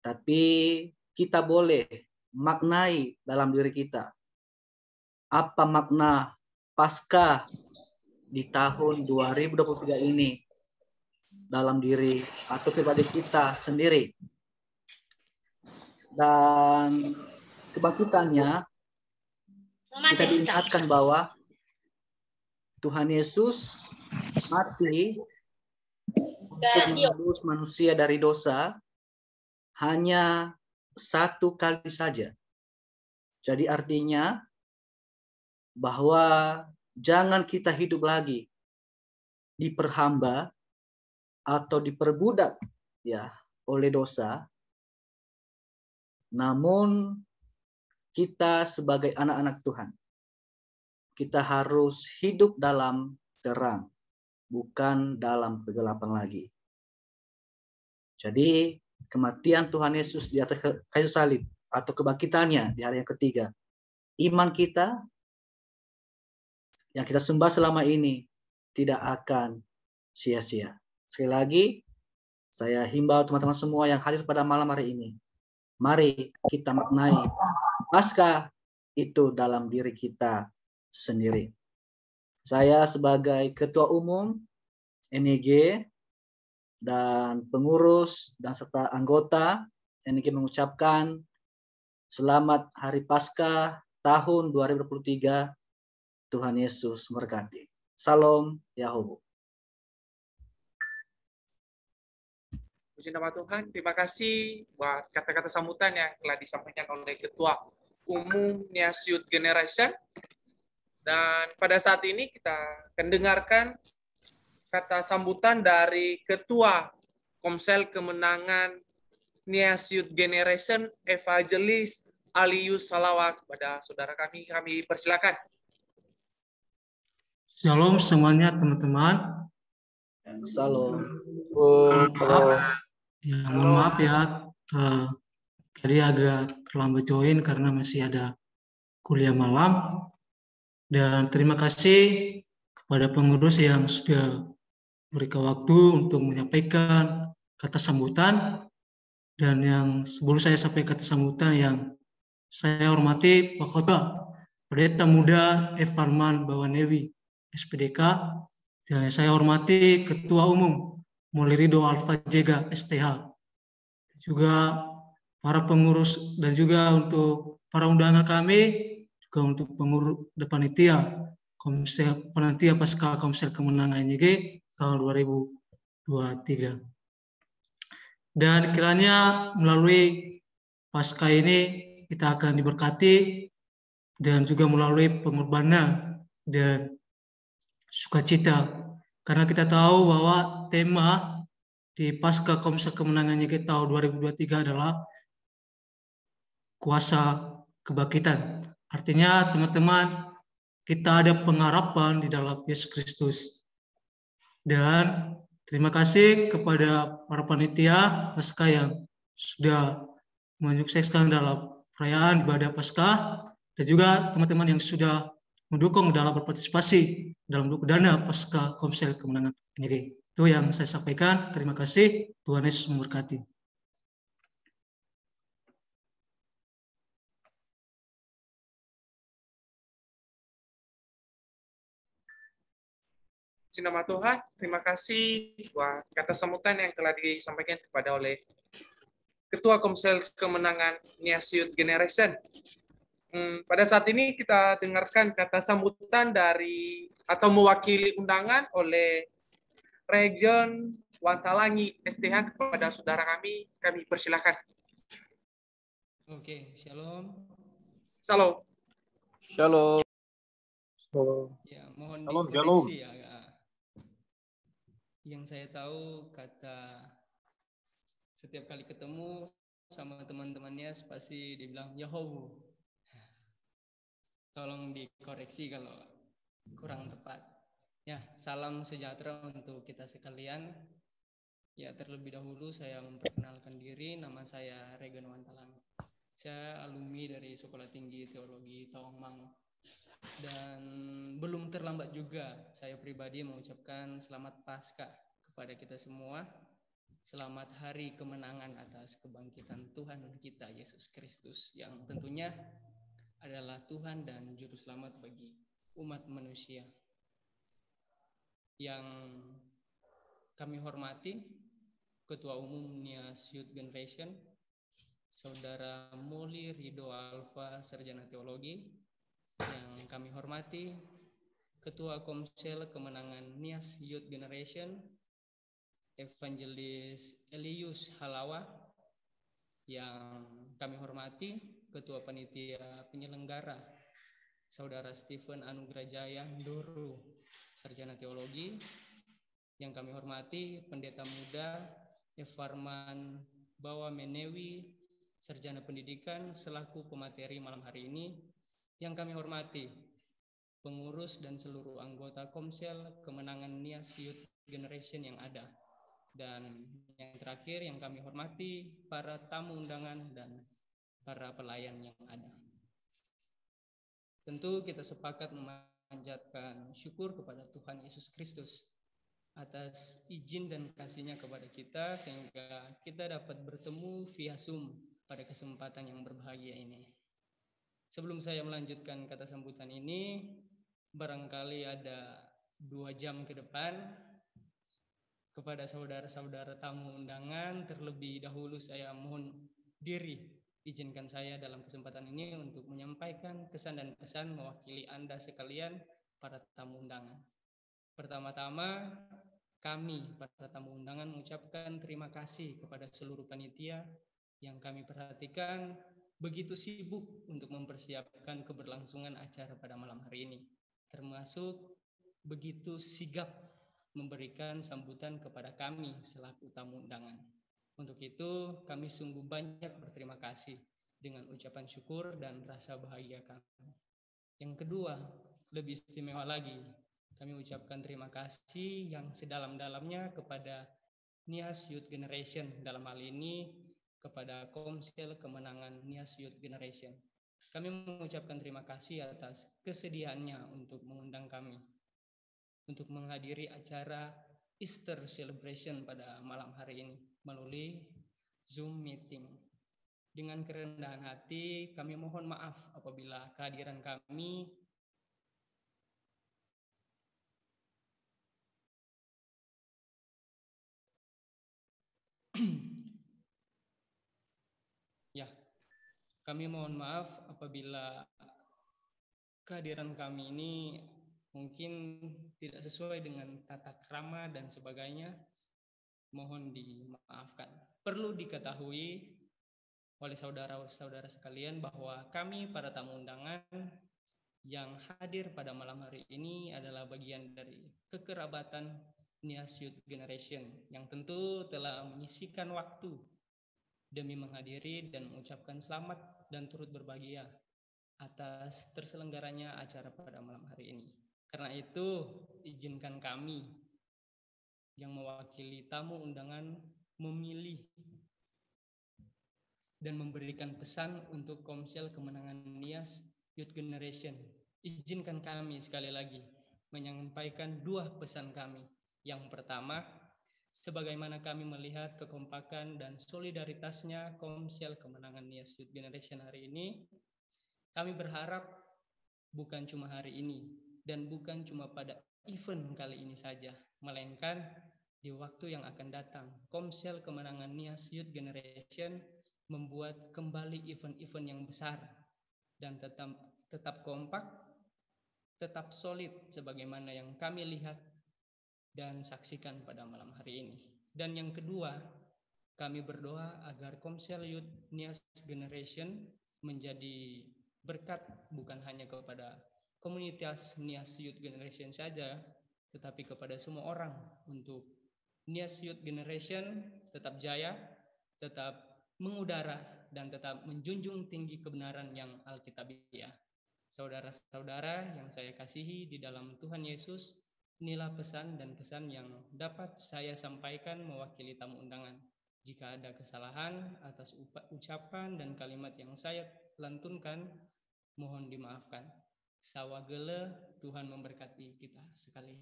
tapi kita boleh maknai dalam diri kita apa makna Paskah di tahun 2023 ini dalam diri atau pribadi kita sendiri. Dan kebangkitannya kita diingatkan bahwa Tuhan Yesus mati untuk menebus manusia dari dosa hanya satu kali saja. Jadi artinya bahwa jangan kita hidup lagi diperhamba atau diperbudak ya oleh dosa. Namun kita sebagai anak-anak Tuhan, kita harus hidup dalam terang, bukan dalam kegelapan lagi. Jadi kematian Tuhan Yesus di atas kayu salib atau kebangkitannya di hari yang ketiga, iman kita yang kita sembah selama ini tidak akan sia-sia. Sekali lagi, saya himbau teman-teman semua yang hadir pada malam hari ini. Mari kita maknai Paskah itu dalam diri kita sendiri. Saya sebagai Ketua Umum NEG dan pengurus dan serta anggota NEG mengucapkan selamat Hari Paskah tahun 2023. Tuhan Yesus memberkati. Salam Yahuwah. Puji nama Tuhan. Terima kasih buat kata-kata sambutan yang telah disampaikan oleh Ketua Umum NIAS Youth Generation. Dan pada saat ini kita akan dengarkan kata sambutan dari Ketua Komsel Kemenangan NIAS Youth Generation, Evangelis Alius Salawat. Kepada saudara kami persilakan. Shalom semuanya teman-teman. Salam. Mohon maaf ya, tadi agak terlambat join karena masih ada kuliah malam. Dan terima kasih kepada pengurus yang sudah memberikan waktu untuk menyampaikan kata sambutan. Dan yang sebelum saya sampaikan kata sambutan yang saya hormati Pak Khotbah, Pendeta Muda Evarman Bawanewi, SPDK, dan saya hormati Ketua Umum Mulirido Alfa Jega STH, juga para pengurus dan juga untuk para undangan kami, juga untuk pengurus panitia Komsel Panitia Paskah Komsel Kemenangan NEG tahun 2023. Dan kiranya melalui Paskah ini kita akan diberkati dan juga melalui pengorbanan dan sukacita, karena kita tahu bahwa tema di Paskah Komsel Kemenangan NEG tahun 2023 adalah kuasa kebangkitan. Artinya teman-teman, kita ada pengharapan di dalam Yesus Kristus. Dan terima kasih kepada para panitia Paskah yang sudah menyukseskan dalam perayaan ibadah Paskah, dan juga teman-teman yang sudah mendukung dalam berpartisipasi dalam bentuk dana Paskah Komsel Kemenangan NEG. Itu yang saya sampaikan. Terima kasih. Tuhan Yesus memberkati. Puji nama Tuhan. Terima kasih buat kata sambutan yang telah disampaikan kepada oleh Ketua Komsel Kemenangan NIAS Youth Generation. Pada saat ini kita dengarkan kata sambutan dari atau mewakili undangan oleh Region Wantalangi STH kepada saudara kami persilahkan. Oke, shalom. Salam. Shalom. Ya, mohon Shalom, dikoreksi ya. Yang saya tahu kata setiap kali ketemu sama teman-temannya pasti dibilang Yahowu. Tolong dikoreksi kalau kurang tepat. Ya, salam sejahtera untuk kita sekalian. Ya, terlebih dahulu saya memperkenalkan diri, nama saya Regan Wantalangi. Saya alumni dari Sekolah Tinggi Teologi Tawangmangu. Dan belum terlambat juga saya pribadi mengucapkan selamat Paskah kepada kita semua. Selamat hari kemenangan atas kebangkitan Tuhan kita Yesus Kristus, yang tentunya adalah Tuhan dan Juru Selamat bagi umat manusia. Yang kami hormati Ketua Umum NIAS Youth Generation, Saudara Moli Rido Alfa, Sarjana Teologi. Yang kami hormati Ketua Komsel Kemenangan NIAS Youth Generation, Evangelis Elius Halawa. Yang kami hormati Ketua Panitia Penyelenggara, Saudara Stephen Anugrajaya Ndoro, Sarjana Teologi. Yang kami hormati Pendeta Muda Evarman Bawamenewi, Sarjana Pendidikan, selaku pemateri malam hari ini. Yang kami hormati pengurus dan seluruh anggota Komsel Kemenangan NIAS Youth Generation yang ada. Dan yang terakhir yang kami hormati para tamu undangan dan para pelayan yang ada. Tentu kita sepakat memandang memanjatkan syukur kepada Tuhan Yesus Kristus atas izin dan kasih-Nya kepada kita sehingga kita dapat bertemu via Zoom pada kesempatan yang berbahagia ini. Sebelum saya melanjutkan kata sambutan ini, barangkali ada 2 jam ke depan, kepada saudara-saudara tamu undangan, terlebih dahulu saya mohon diri, izinkan saya dalam kesempatan ini untuk menyampaikan kesan dan pesan mewakili Anda sekalian para tamu undangan. Pertama-tama, kami para tamu undangan mengucapkan terima kasih kepada seluruh panitia yang kami perhatikan begitu sibuk untuk mempersiapkan keberlangsungan acara pada malam hari ini, termasuk begitu sigap memberikan sambutan kepada kami selaku tamu undangan. Untuk itu, kami sungguh banyak berterima kasih dengan ucapan syukur dan rasa bahagia kami. Yang kedua, lebih istimewa lagi, kami ucapkan terima kasih yang sedalam-dalamnya kepada Nias Youth Generation, dalam hal ini kepada Komsel Kemenangan Nias Youth Generation. Kami mengucapkan terima kasih atas kesediaannya untuk mengundang kami untuk menghadiri acara Easter Celebration pada malam hari ini melalui Zoom meeting. Dengan kerendahan hati, kami mohon maaf apabila kehadiran kami kami mohon maaf apabila kehadiran kami ini mungkin tidak sesuai dengan tata krama dan sebagainya. Mohon dimaafkan. Perlu diketahui oleh saudara-saudara sekalian bahwa kami para tamu undangan yang hadir pada malam hari ini adalah bagian dari kekerabatan Nias Youth Generation yang tentu telah menyisihkan waktu demi menghadiri dan mengucapkan selamat dan turut berbahagia atas terselenggaranya acara pada malam hari ini. Karena itu, izinkan kami yang mewakili tamu undangan memilih dan memberikan pesan untuk Komsel Kemenangan Nias Youth Generation. Izinkan kami sekali lagi menyampaikan 2 pesan kami. Yang pertama, sebagaimana kami melihat kekompakan dan solidaritasnya Komsel Kemenangan Nias Youth Generation hari ini, kami berharap bukan cuma hari ini dan bukan cuma pada event kali ini saja, melainkan di waktu yang akan datang, Komsel Kemenangan Nias Youth Generation membuat kembali event-event yang besar dan tetap kompak, tetap solid sebagaimana yang kami lihat dan saksikan pada malam hari ini. Dan yang kedua, kami berdoa agar Komsel Youth Nias Generation menjadi berkat bukan hanya kepada komunitas Nias Youth Generation saja, tetapi kepada semua orang, untuk Nias Youth Generation tetap jaya, tetap mengudara, dan tetap menjunjung tinggi kebenaran yang alkitabiah. Saudara-saudara yang saya kasihi di dalam Tuhan Yesus, inilah pesan dan kesan yang dapat saya sampaikan mewakili tamu undangan. Jika ada kesalahan atas ucapan dan kalimat yang saya lantunkan, mohon dimaafkan. Sawagele, Tuhan memberkati kita sekalian.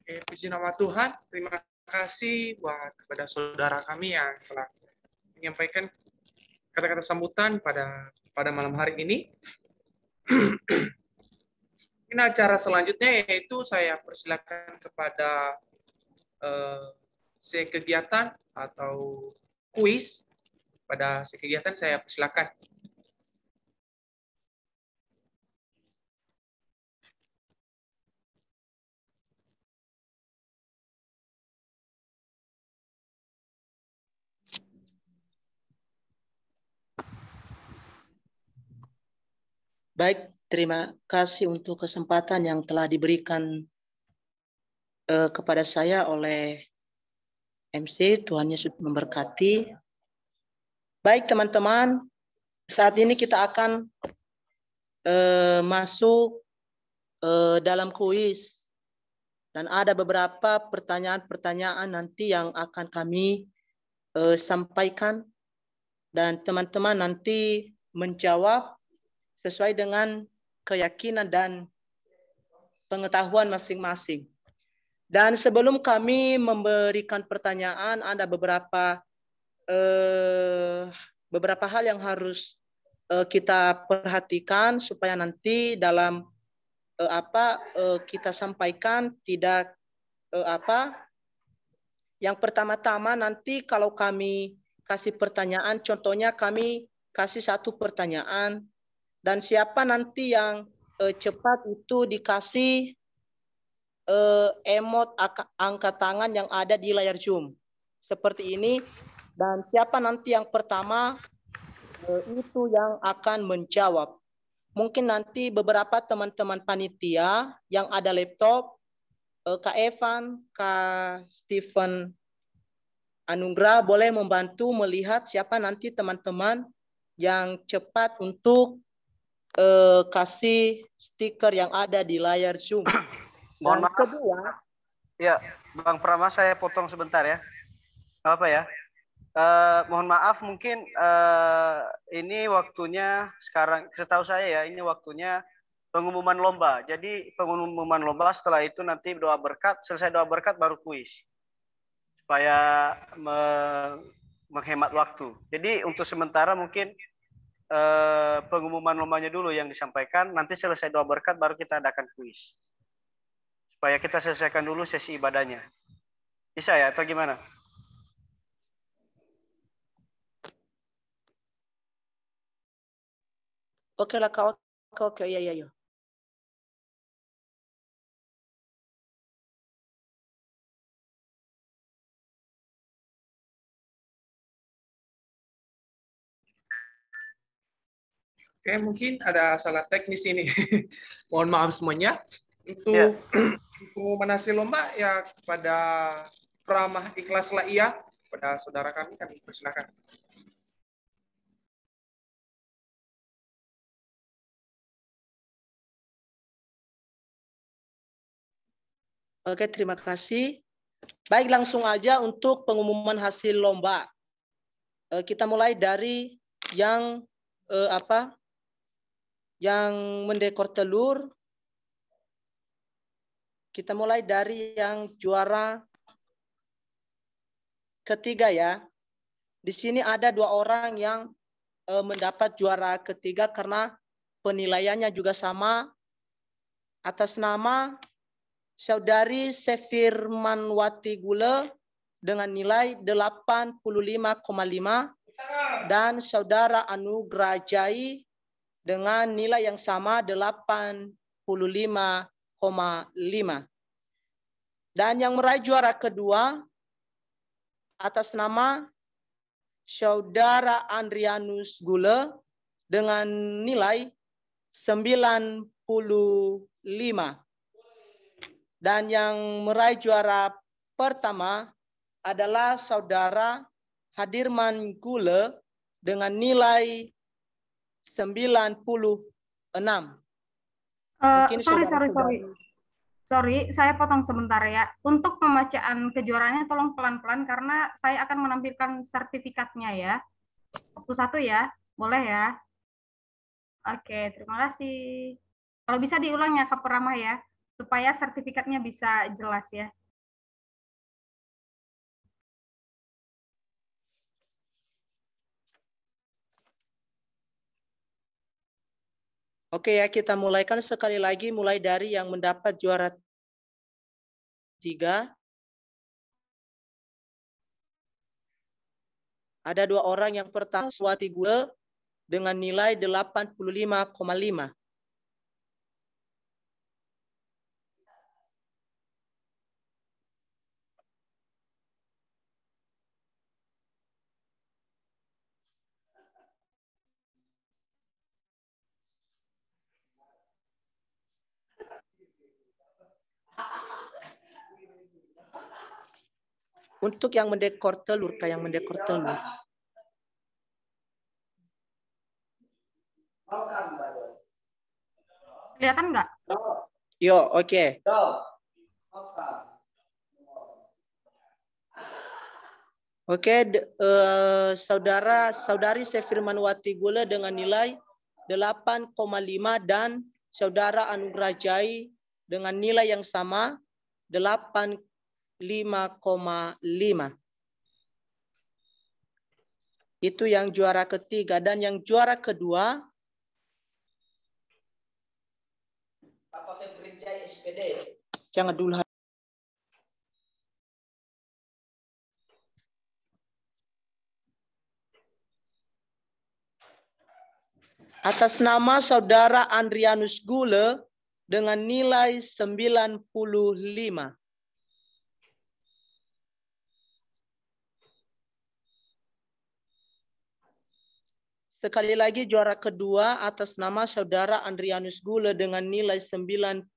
Puji nama Tuhan. Terima kasih kepada saudara kami yang telah menyampaikan kata-kata sambutan pada malam hari ini. Ini acara selanjutnya yaitu saya persilakan kepada kegiatan atau kuis. Pada kegiatan saya persilakan. Baik, terima kasih untuk kesempatan yang telah diberikan kepada saya oleh MC. Tuhan Yesus memberkati. Baik teman-teman, saat ini kita akan masuk dalam kuis. Dan ada beberapa pertanyaan-pertanyaan nanti yang akan kami sampaikan dan teman-teman nanti menjawab sesuai dengan keyakinan dan pengetahuan masing-masing. Dan sebelum kami memberikan pertanyaan, ada beberapa hal yang harus kita perhatikan supaya nanti dalam kita sampaikan tidak yang pertama-tama nanti kalau kami kasih pertanyaan, contohnya kami kasih satu pertanyaan dan siapa nanti yang cepat itu dikasih emot angkat tangan yang ada di layar Zoom seperti ini, dan siapa nanti yang pertama itu yang akan menjawab. Mungkin nanti beberapa teman-teman panitia yang ada laptop, Kak Evan, Kak Stephen Anugrah boleh membantu melihat siapa nanti teman-teman yang cepat untuk kasih stiker yang ada di layar Zoom. Mohon maaf. Kedua, ya, Bang Prama, saya potong sebentar ya. Apa ya? Mohon maaf, mungkin ini waktunya sekarang, setahu saya ya, ini waktunya pengumuman lomba. Jadi pengumuman lomba, setelah itu nanti doa berkat, selesai doa berkat baru kuis. Supaya menghemat waktu. Jadi untuk sementara mungkin pengumuman lombanya dulu yang disampaikan, nanti selesai doa berkat baru kita adakan kuis. Supaya kita selesaikan dulu sesi ibadahnya. Bisa ya atau gimana? Oke lah Kak, oke, iya. Oke, mungkin ada salah teknis ini. Mohon maaf semuanya. Untuk pengumuman hasil lomba ya kepada Pramah Ikhlaslah Ia, pada saudara kami persilakan. Oke, terima kasih. Baik, langsung aja untuk pengumuman hasil lomba. Kita mulai dari yang yang mendekor telur. Kita mulai dari yang juara ketiga ya. Di sini ada 2 orang yang mendapat juara ketiga karena penilaiannya juga sama. Atas nama Saudari Sefirmanwati Gule dengan nilai 85,5 dan Saudara Anugrah Jai dengan nilai yang sama 85,5. Dan yang meraih juara kedua atas nama Saudara Andrianus Gule dengan nilai 95. Dan yang meraih juara pertama adalah Saudara Hadirman Gule dengan nilai 96. Sorry, saya potong sebentar ya. Untuk pembacaan kejuaraannya tolong pelan-pelan karena saya akan menampilkan sertifikatnya ya. Satu-satu ya, boleh ya? Oke, terima kasih. Kalau bisa diulang ya Kak Pramah ya, supaya sertifikatnya bisa jelas ya. Oke ya, kita mulaikan sekali lagi mulai dari yang mendapat juara 3. Ada 2 orang, yang pertama Swati Gule dengan nilai 85,5. Untuk yang mendekor telur, kayak yang mendekor telur. Kelihatan nggak? Yo, oke. Oke, saudari Sefirmanwati Gule dengan nilai 8,5 dan saudara Anugrah Jai dengan nilai yang sama 5,5. Itu yang juara ketiga. Dan yang juara kedua, Bapak Febri Jai SPD. Jangan dulu. Atas nama saudara Andrianus Gule dengan nilai 95. Sekali lagi juara kedua atas nama saudara Andrianus Gule dengan nilai 95.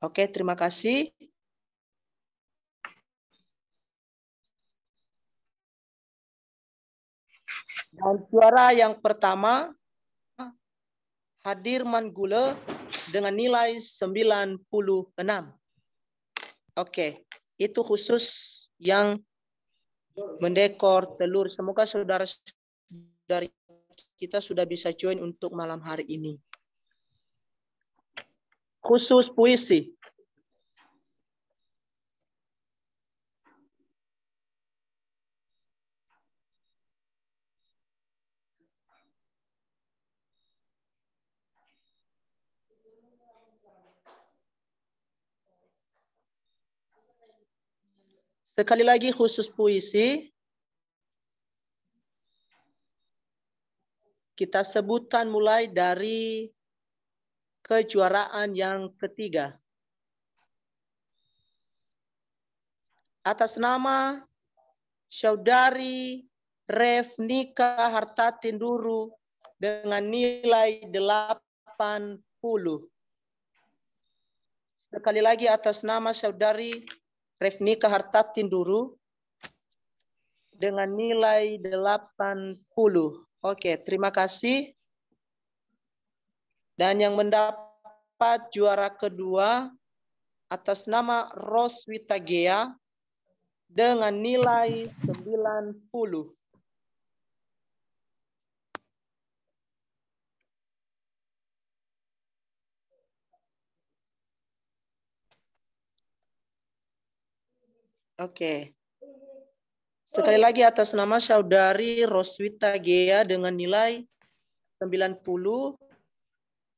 Oke, terima kasih. Dan juara yang pertama, Hadirman Gule dengan nilai 96. Oke, itu khusus yang mendekor telur. Semoga saudara-saudari kita sudah bisa join untuk malam hari ini. Khusus puisi. Sekali lagi khusus puisi. Kita sebutkan mulai dari kejuaraan yang ketiga. Atas nama saudari Revnika Hartatinduru dengan nilai 80. Sekali lagi atas nama saudari Revnika Hartatinduru dengan nilai 80. Oke, terima kasih. Dan yang mendapat juara kedua atas nama Roswita Gea dengan nilai 90. Oke. Sekali lagi atas nama saudari Roswita Gea dengan nilai 90.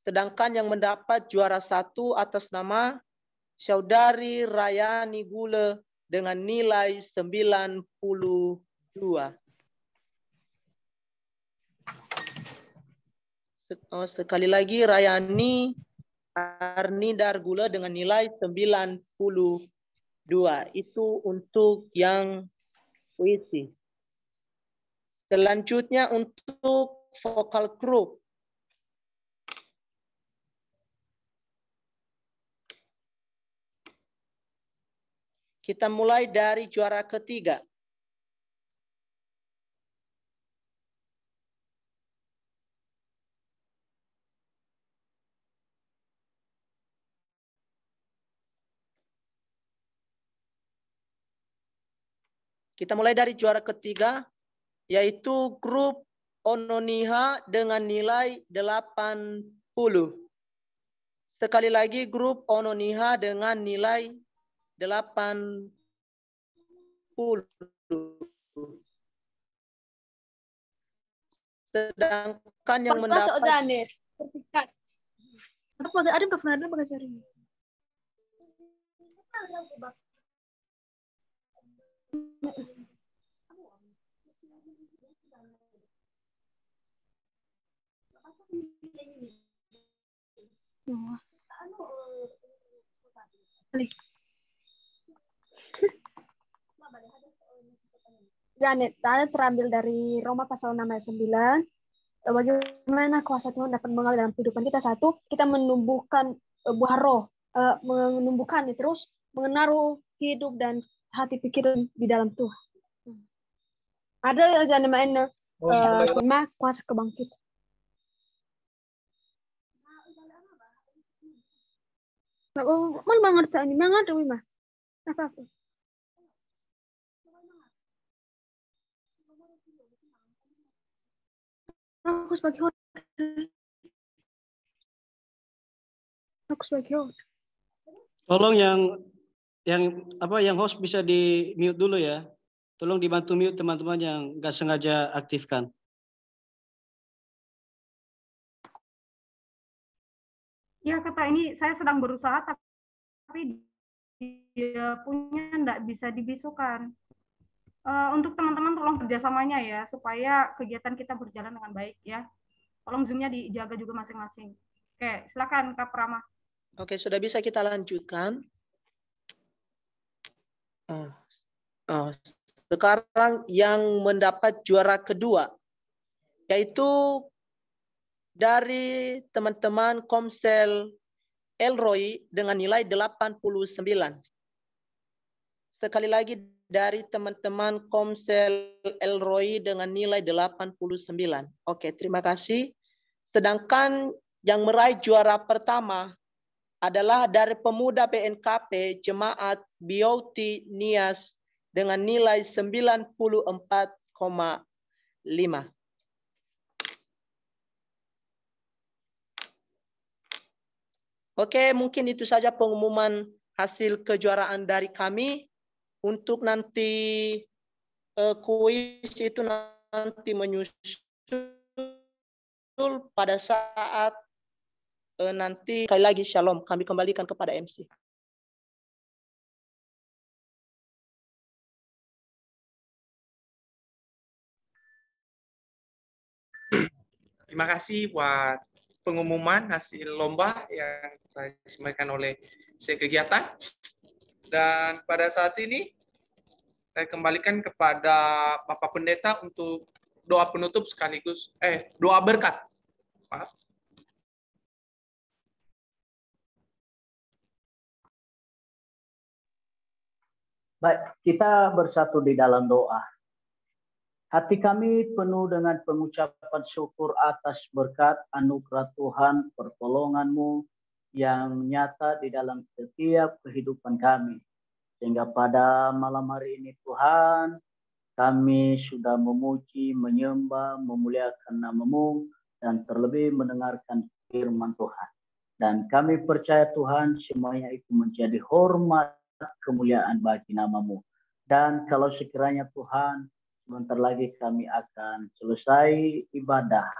Sedangkan yang mendapat juara satu atas nama saudari Rayani Gule dengan nilai 92. Sekali lagi Rayani Arnidar Gule dengan nilai 92. Itu untuk yang puisi. Selanjutnya untuk vokal group. Kita mulai dari juara ketiga. Kita mulai dari juara ketiga, yaitu grup Ononiha dengan nilai 80. Sekali lagi grup Ononiha dengan nilai 80. Sedangkan yang mendapat Janet, terambil dari Roma pasal 6 ayat 9. Bagaimana kuasa Tuhan dapat mengalir dalam kehidupan kita? Satu, kita menumbuhkan buah roh, menumbuhkan terus mengenaruh hidup dan hati pikiran di dalam Tuhan. Ada yang namanya kuasa kebangkitan. Mal mangerti ani mangat wi mah. Apa? Aku sebagai host. Aku sebagai host. Tolong yang host bisa di mute dulu ya. Tolong dibantu mute teman-teman yang nggak sengaja aktifkan. Ya, Kata, ini saya sedang berusaha tapi dia punya enggak bisa dibisukan. Untuk teman-teman tolong kerjasamanya ya, supaya kegiatan kita berjalan dengan baik ya. Tolong Zoom-nya dijaga juga masing-masing. Oke, silakan Kak Prama. Oke, sudah bisa kita lanjutkan. Sekarang yang mendapat juara kedua, yaitu dari teman-teman Komsel Elroy dengan nilai 89. Sekali lagi dari teman-teman Komsel Elroy dengan nilai 89. Oke, terima kasih. Sedangkan yang meraih juara pertama adalah dari pemuda BNKP Jemaat BOT Nias dengan nilai 94,5. Oke, mungkin itu saja pengumuman hasil kejuaraan dari kami. Untuk nanti kuis itu nanti menyusul pada saat nanti. Sekali lagi shalom, kami kembalikan kepada MC. Terima kasih buat pengumuman hasil lomba yang disampaikan oleh kegiatan. Dan pada saat ini saya kembalikan kepada Bapak Pendeta untuk doa penutup sekaligus doa berkat. Maaf. Baik, kita bersatu di dalam doa. Hati kami penuh dengan pengucapan syukur atas berkat anugerah Tuhan, pertolongan-Mu yang nyata di dalam setiap kehidupan kami. Sehingga pada malam hari ini Tuhan, kami sudah memuji, menyembah, memuliakan nama-Mu, dan terlebih mendengarkan firman Tuhan. Dan kami percaya Tuhan, semuanya itu menjadi hormat, kemuliaan bagi nama-Mu. Dan kalau sekiranya Tuhan, sebentar lagi kami akan selesai ibadah.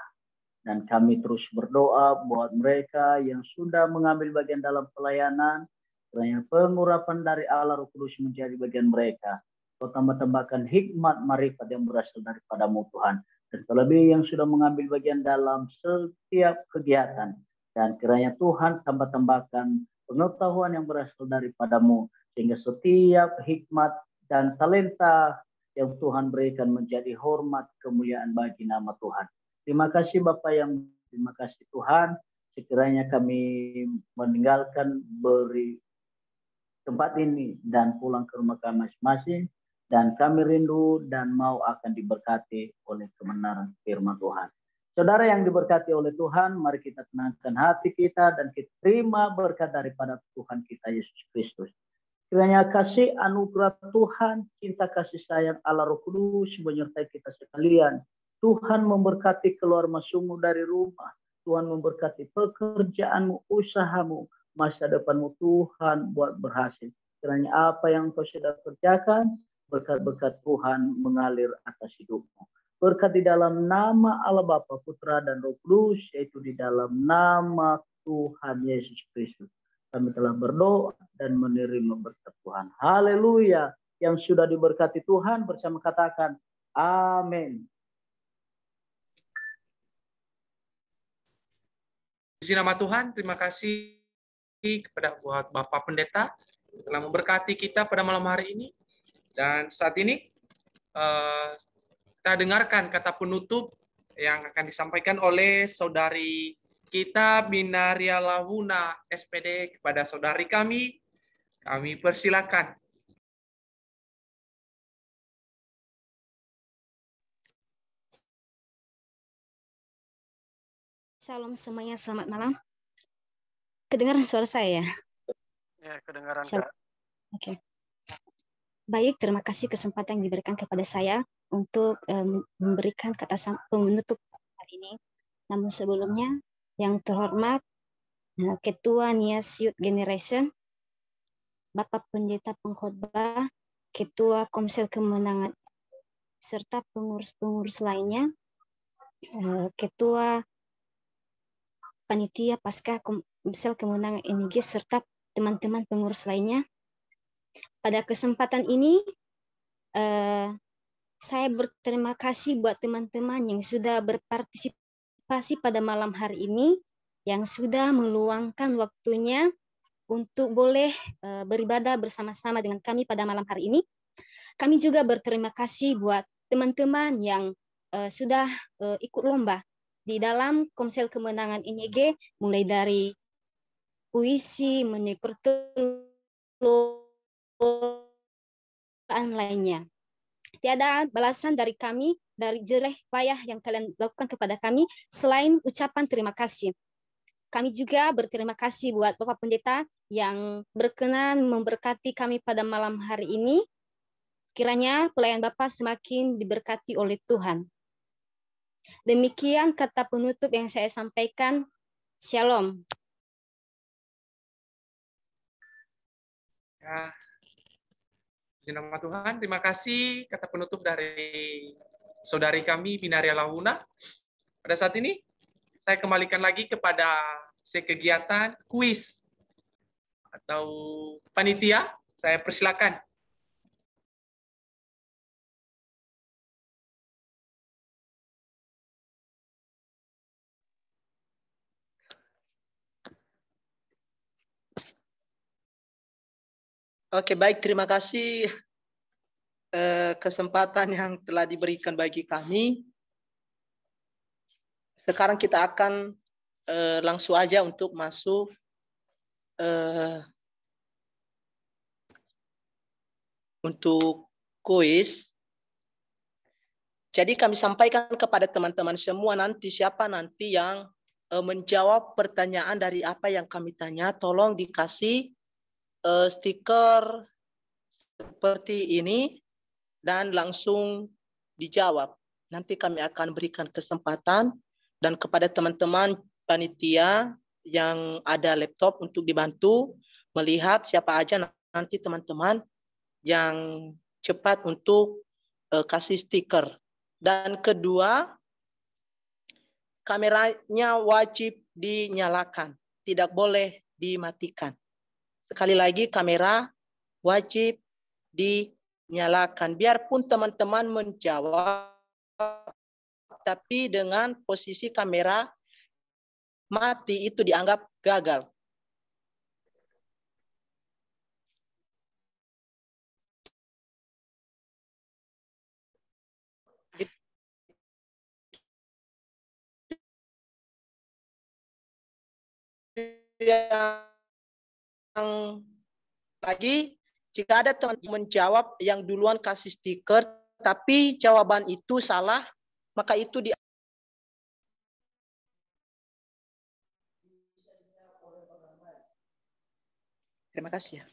Dan kami terus berdoa buat mereka yang sudah mengambil bagian dalam pelayanan, kiranya pengurapan dari Allah Roh Kudus menjadi bagian mereka. Kau tambah-tambahkan hikmat marifat yang berasal daripada-Mu Tuhan. Dan terlebih yang sudah mengambil bagian dalam setiap kegiatan. Dan kiranya Tuhan tambah-tambahkan pengetahuan yang berasal daripada-Mu. Sehingga setiap hikmat dan talenta yang Tuhan berikan menjadi hormat kemuliaan bagi nama Tuhan. Terima kasih Bapak terima kasih Tuhan. Sekiranya kami meninggalkan beri tempat ini dan pulang ke rumah kami masing-masing. Dan kami rindu dan mau akan diberkati oleh kebenaran firman Tuhan. Saudara yang diberkati oleh Tuhan, mari kita tenangkan hati kita dan kita terima berkat daripada Tuhan kita Yesus Kristus. Kiranya kasih anugerah Tuhan, cinta kasih sayang Allah Roh Kudus menyertai kita sekalian. Tuhan memberkati keluar masukmu dari rumah. Tuhan memberkati pekerjaanmu, usahamu, masa depanmu. Tuhan buat berhasil. Kiranya apa yang kau sudah kerjakan, berkat-berkat Tuhan mengalir atas hidupmu. Berkat di dalam nama Allah Bapa, Putra, dan Roh Kudus, yaitu di dalam nama Tuhan Yesus Kristus. Kami telah berdoa dan menerima berkat Tuhan. Haleluya. Yang sudah diberkati Tuhan bersama katakan amin. Puji nama Tuhan, terima kasih kepada buat Bapak Pendeta yang telah memberkati kita pada malam hari ini. Dan saat ini kita dengarkan kata penutup yang akan disampaikan oleh saudari kita Binaria Lahuna SPD kepada saudari kami persilakan. Salam semuanya, selamat malam. Kedengaran suara saya ya? Ya, kedengaran, Shalom. Kak. Oke. Baik, terima kasih kesempatan yang diberikan kepada saya untuk memberikan kata penutup hari ini. Namun sebelumnya, yang terhormat Ketua NIAS Youth Generation, Bapak Pendeta Pengkhotbah, Ketua Komsel Kemenangan, serta pengurus-pengurus lainnya, Ketua Panitia Pasca Komsel Kemenangan NIG, serta teman-teman pengurus lainnya. Pada kesempatan ini, saya berterima kasih buat teman-teman yang sudah berpartisipasi pada malam hari ini, yang sudah meluangkan waktunya untuk boleh beribadah bersama-sama dengan kami pada malam hari ini. Kami juga berterima kasih buat teman-teman yang sudah ikut lomba di dalam Komsel Kemenangan NIG, mulai dari puisi, lainnya. Tiada balasan dari kami, dari jerih payah yang kalian lakukan kepada kami, selain ucapan terima kasih. Kami juga berterima kasih buat Bapak Pendeta yang berkenan memberkati kami pada malam hari ini. Kiranya pelayan Bapak semakin diberkati oleh Tuhan. Demikian kata penutup yang saya sampaikan. Shalom. Ya. Di nama Tuhan, terima kasih kata penutup dari saudari kami, Binaria Lahuna. Pada saat ini, saya kembalikan lagi kepada kegiatan kuis atau panitia. Saya persilakan. Oke, baik. Terima kasih kesempatan yang telah diberikan bagi kami. Sekarang kita akan langsung aja untuk masuk untuk kuis. Jadi kami sampaikan kepada teman-teman semua nanti siapa nanti yang menjawab pertanyaan dari apa yang kami tanya, tolong dikasih stiker seperti ini dan langsung dijawab. Nanti kami akan berikan kesempatan dan kepada teman-teman panitia yang ada laptop untuk dibantu melihat siapa aja nanti teman-teman yang cepat untuk kasih stiker. Dan kedua, kameranya wajib dinyalakan, tidak boleh dimatikan. Sekali lagi, kamera wajib dinyalakan. Biarpun teman-teman menjawab, tapi dengan posisi kamera mati itu dianggap gagal. Yang lagi, jika ada teman menjawab yang duluan kasih stiker, tapi jawaban itu salah, maka itu di Terima kasih ya.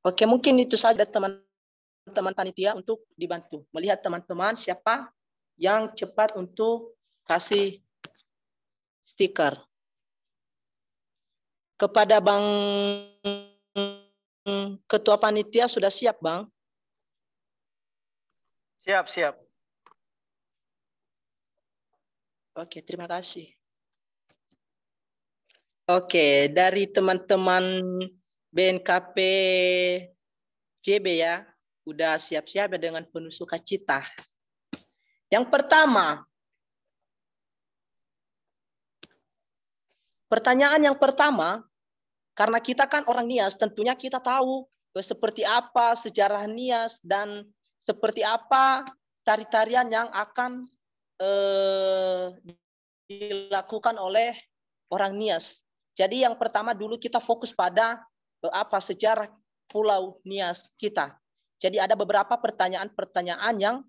Oke, mungkin itu saja teman-teman panitia untuk dibantu. Melihat teman-teman siapa yang cepat untuk kasih stiker. Kepada Bang Ketua Panitia sudah siap, Bang? Siap, siap. Oke, terima kasih. Oke, dari teman-teman BNKP JB ya, udah siap-siap dengan penuh sukacita. Yang pertama, pertanyaan yang pertama, karena kita kan orang NIAS, tentunya kita tahu seperti apa sejarah NIAS dan seperti apa tari-tarian yang akan dilakukan oleh orang NIAS. Jadi yang pertama dulu kita fokus pada apa sejarah Pulau NIAS kita. Jadi ada beberapa pertanyaan-pertanyaan yang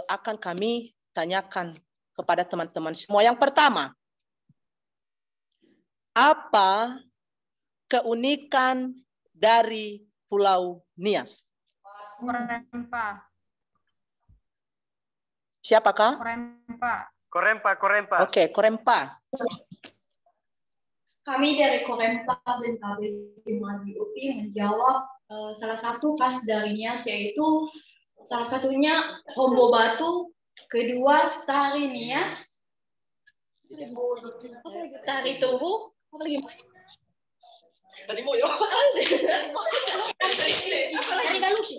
akan kami tanyakan kepada teman-teman semua. Yang pertama, apa keunikan dari Pulau Nias? Korempa. Siapakah? Korempa. Oke, Korempa. Kami dari Korempa BMKB Timadi UPI menjawab salah satu khas dari Nias, yaitu salah satunya Hombo Batu, kedua tari Nias, tari Tugu, apa lagi? Tari Moyo. Tari Galusi.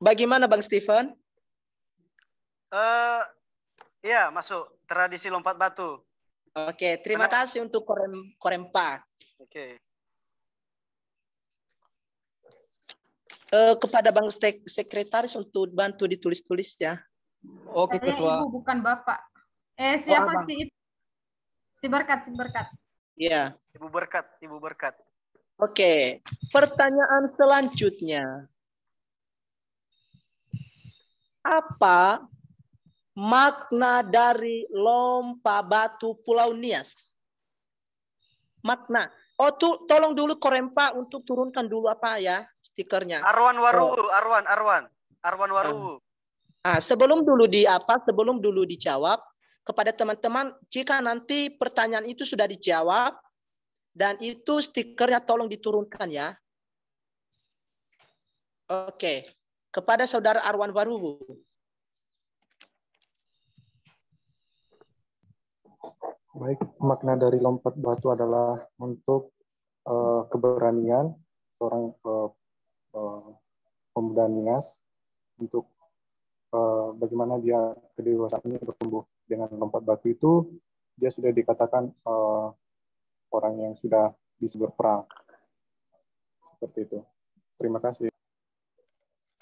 Bagaimana Bang Stephen? Iya, masuk tradisi lompat batu. Oke, terima kasih untuk Korempa. Oke. Kepada Bang Sekretaris untuk bantu ditulis-tulis ya. Oke, Saya Ketua. Ibu bukan Bapak. Siapa Abang. sih itu? Si Berkat. Iya. Ibu berkat. Oke, pertanyaan selanjutnya. Apa makna dari lompat batu Pulau Nias? Makna. Oh, tolong dulu Korempa untuk turunkan dulu apa ya stikernya. Arwan Waruwu. Sebelum dulu dijawab, kepada teman-teman, jika nanti pertanyaan itu sudah dijawab dan itu stikernya tolong diturunkan ya. Oke, kepada Saudara Arwan Waruwu. Baik, makna dari lompat batu adalah untuk keberanian seorang pemuda Nias untuk bagaimana dia kedewasaannya bertumbuh. Dengan lompat batu itu dia sudah dikatakan orang yang sudah bisa berperang. Seperti itu. Terima kasih.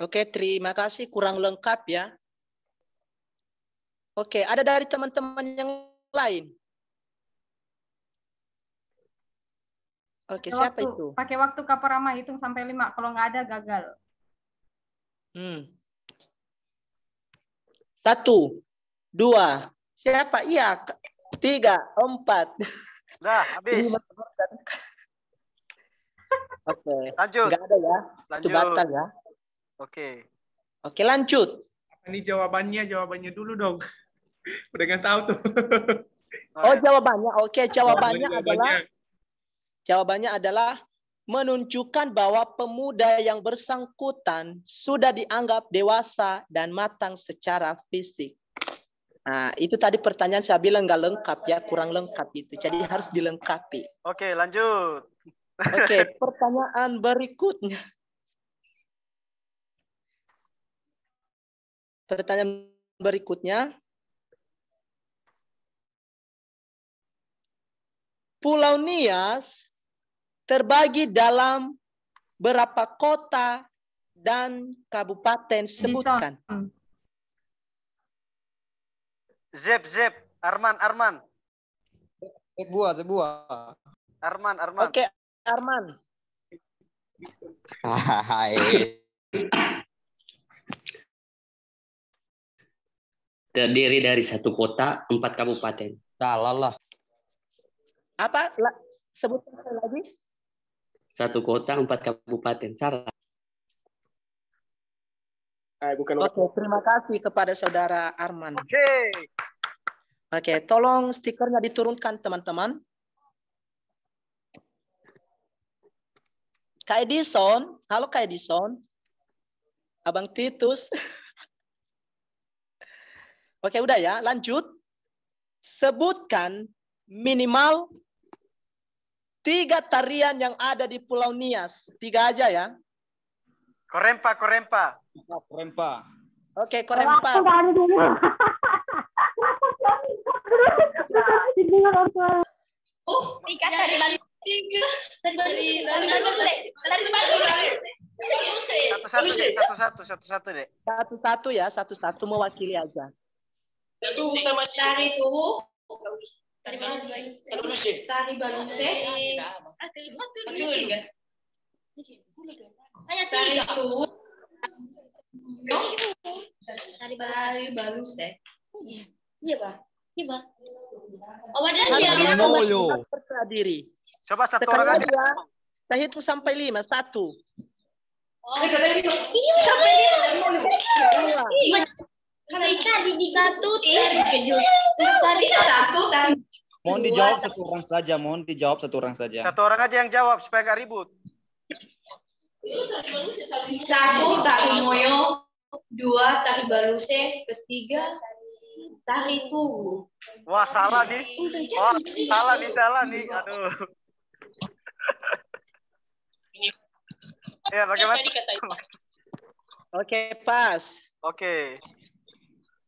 Oke, terima kasih. Kurang lengkap ya. Oke, ada dari teman-teman yang lain? Oke, siapa itu? Pakai waktu Kaparama hitung sampai 5. Kalau nggak ada gagal. 1, 2, siapa? Iya, 3, 4. Dah, habis. Oke. Lanjut. Nggak ada ya? Itu batal ya? Oke. Oke, lanjut. Ini jawabannya dulu dong. Udah nggak tahu tuh. Oh, jawabannya. Oke, jawabannya adalah menunjukkan bahwa pemuda yang bersangkutan sudah dianggap dewasa dan matang secara fisik. Nah, itu tadi pertanyaan saya bilang nggak lengkap ya, kurang lengkap itu. Jadi harus dilengkapi. Oke, lanjut. Oke, pertanyaan berikutnya. Pertanyaan berikutnya. Pulau Nias terbagi dalam berapa kota dan kabupaten? Sebutkan. Zep. Arman. Sebuah. Arman. Oke, Arman. Terdiri dari 1 kota, 4 kabupaten. Salah lah. Apa? Sebutkan sekali lagi. 1 kota, 4 kabupaten. Salah. Oke, terima kasih kepada Saudara Arman. Oke. Oke, tolong stikernya diturunkan teman-teman. Kak Edison, halo Kak Edison. Abang Titus. Oke, udah ya, lanjut. Sebutkan minimal 3 tarian yang ada di Pulau Nias. 3 aja ya. Korempa. Oke, Korempa. Tiga tari Bali. Satu-satu deh. Satu-satu ya, satu-satu mewakili aja. Tari Tugu. Tari Baluse. Hanya 3. Tari Baluse. Iya, Pak. Percaya diri. Coba satu Sekali orang lagi aja. ya. Saya hitung sampai 5. 1. Sampai Mohon dijawab satu orang saja. Mohon dijawab satu orang saja. Satu orang aja yang jawab supaya nggak ribut. 1 tari moyo, 2 tari baluse, 3 tari tugu. Wah, salah nih. Wah, salah nih. Aduh. Ya, bagaimana? Oke, pas. Oke.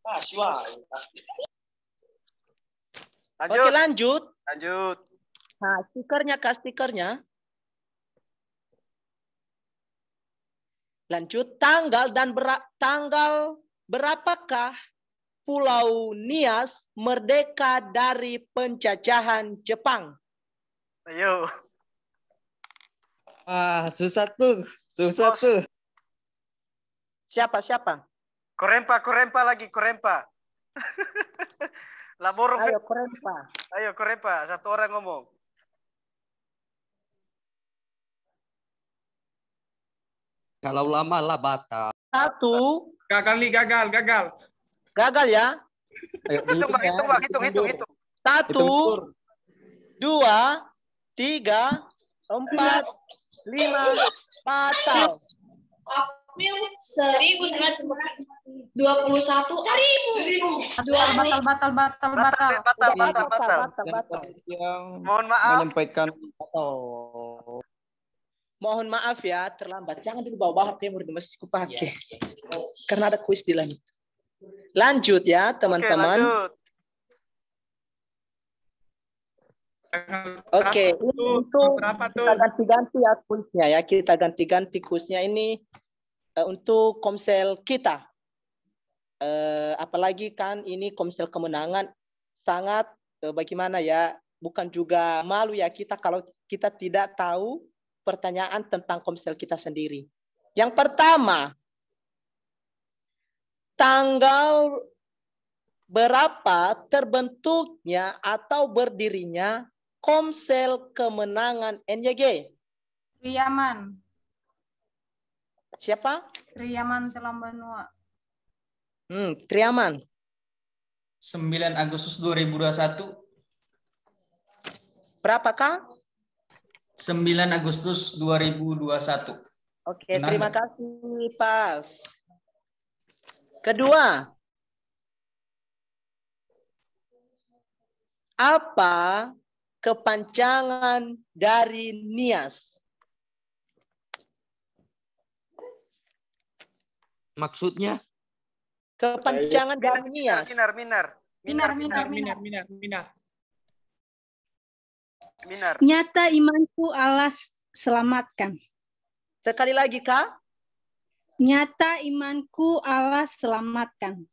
Pas, wah. Lanjut. Oke, lanjut. Lanjut. Nah, stikernya. Lanjut, tanggal berapakah Pulau Nias merdeka dari penjajahan Jepang? Ayo. Susah tuh. Siapa? Korempa lagi, Korempa. Laboro. Ayo, Korempa. Ayo, Korempa. Satu orang ngomong. Kalau lama lah batal. 1. Gagal. Gagal ya? Ayo, hitung. 1, 2, 3, 4, 5, 6, 7, 8. April 1921. 1000. Batal. Mohon maaf. Menyampaikan Mohon maaf ya, terlambat. Jangan dulu bawa HP yang masih kupakai. Karena ada kuis di lanjut. Lanjut ya, teman-teman. Oke, untuk kita ganti-ganti ya kuisnya ya. Kita ganti-ganti kuisnya ini untuk Komsel kita. Apalagi kan ini Komsel kemenangan sangat bagaimana ya, bukan juga malu ya kita kalau kita tidak tahu pertanyaan tentang Komsel kita sendiri. Yang pertama, tanggal berapa terbentuknya atau berdirinya Komsel Kemenangan NYG? Triaman. Siapa? Triaman Telambanua. Triaman. 9 Agustus 2021. Berapakah? 9 Agustus 2021. Oke, terima kasih, pas. Kedua, apa kepanjangan dari Nias? Maksudnya? Kepanjangan dari Nias. Minar. Nyata imanku Allah selamatkan. Sekali lagi, Kak. Nyata imanku Allah selamatkan.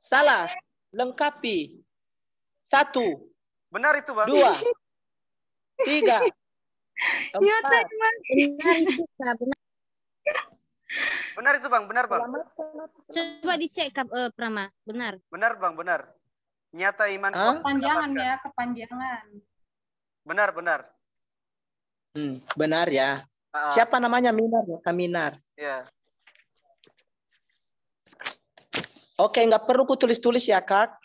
Salah. Lengkapi. 1. Benar itu, Bang. 2. 3. 4. Nyata imanku. Benar itu, Bang. Benar, Bang. Coba dicek, Prama. Benar. Benar, Bang. Benar. Nyata iman. Kepanjangan ya, kepanjangan. Benar. Benar ya. Siapa namanya? Minar ya, Kaminar. Ya. Oke, nggak perlu kutulis-tulis ya, Kak.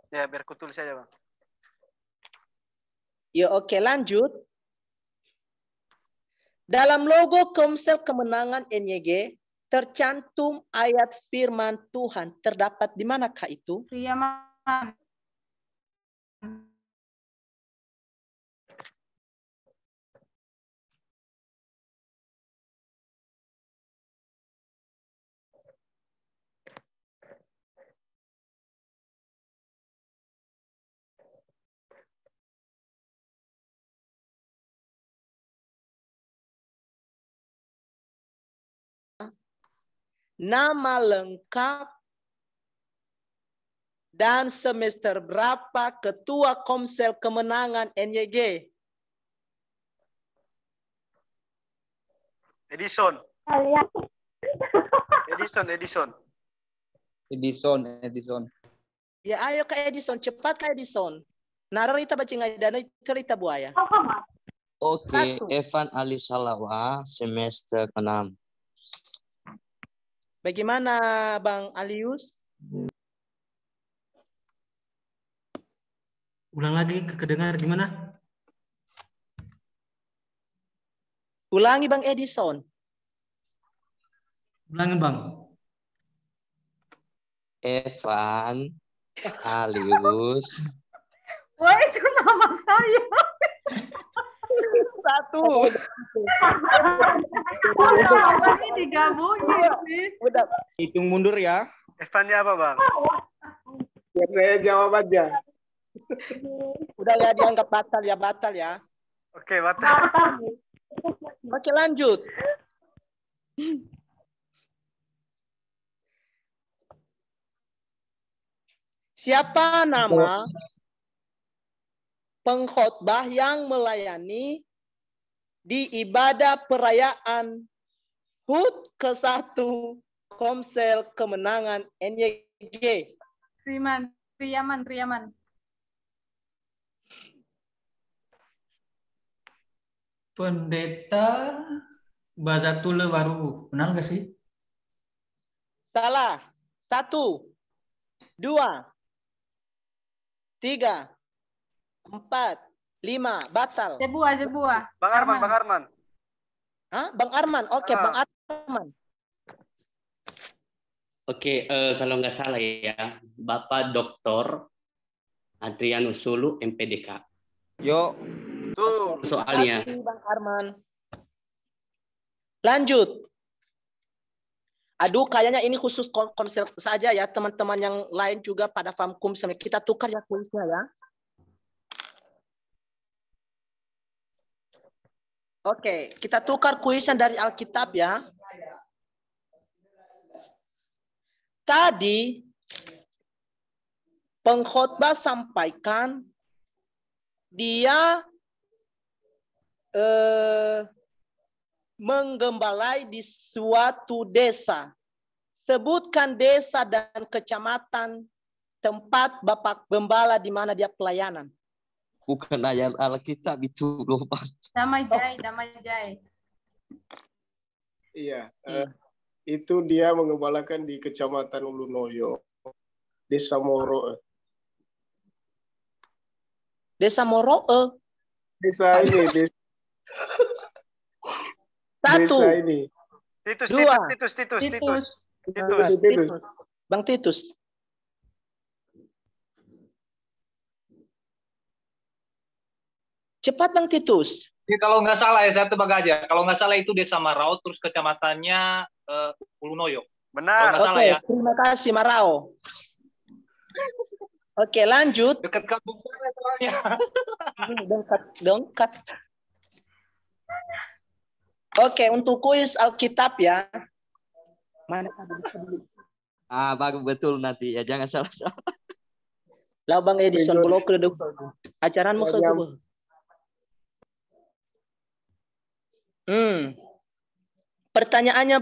Ya, biar kutulis aja, Bang. Ya, oke, lanjut. Dalam logo Komsel Kemenangan NYG tercantum ayat firman Tuhan. Terdapat di manakah itu? Triaman. Nama lengkap dan semester berapa Ketua Komsel Kemenangan NYG? Edison. Ya ayo Kak Edison, cepat Kak Edison. Narar ita bacingai dana cerita buaya. Oke, Evan Ali Salawa, semester ke-6. Bagaimana Bang Alius? Ulang lagi, kedengar gimana? Ulangi Bang Edison. Ulangi Bang. Evan Alius. Wah, itu nama saya. Satu. Apa ini digabungin sih? Udah. Hitung mundur ya. Evannya apa Bang? Biar saya jawab aja. Udah ya, dianggap batal ya. Oke, batal. Oke, lanjut. Siapa nama pengkhotbah yang melayani di ibadah perayaan HUT ke-1 Komsel Kemenangan NYG? Priaman. Pendeta Bazatule Baru, benar nggak sih? Salah. 1, 2, 3, 4, 5, batal. Sebuah. Bang Arman. Hah? Bang Arman. Oke, Bang Arman. Oke, kalau nggak salah ya, Bapak Dr. Adrianus Sulu, MPDK. Yo. Tuh. Soalnya. Bang Arman. Lanjut. Aduh, kayaknya ini khusus Komsel saja ya. Teman-teman yang lain juga pada Famkum. Kita tukar ya kuisnya ya. Oke, kita tukar kuisnya dari Alkitab ya. Tadi pengkhotbah sampaikan dia menggembalai di suatu desa. Sebutkan desa dan kecamatan tempat Bapak Gembala di mana dia pelayanan. Bukan ayat Alkitab itu, lupa. Damai Jai. Iya, itu dia mengembalakan di Kecamatan Ulunoyo, Desa Moro. Desa Moro? Desa ini, Satu. Desa ini. Titus. Bang Titus. Cepat Bang Titus. Jadi kalau nggak salah ya, saya tebak aja. Kalau nggak salah itu Desa Marau, terus kecamatannya Ulunoyo. Benar. Kalau nggak salah ya. Terima kasih Marau. Oke, lanjut. Dekat kampung saya soalnya. Dongkat. Oke, untuk kuis Alkitab ya. Mana tadi? Bagus betul nanti ya, jangan salah-salah. Lah Bang Edison blok ke ajaranmu ke Pertanyaannya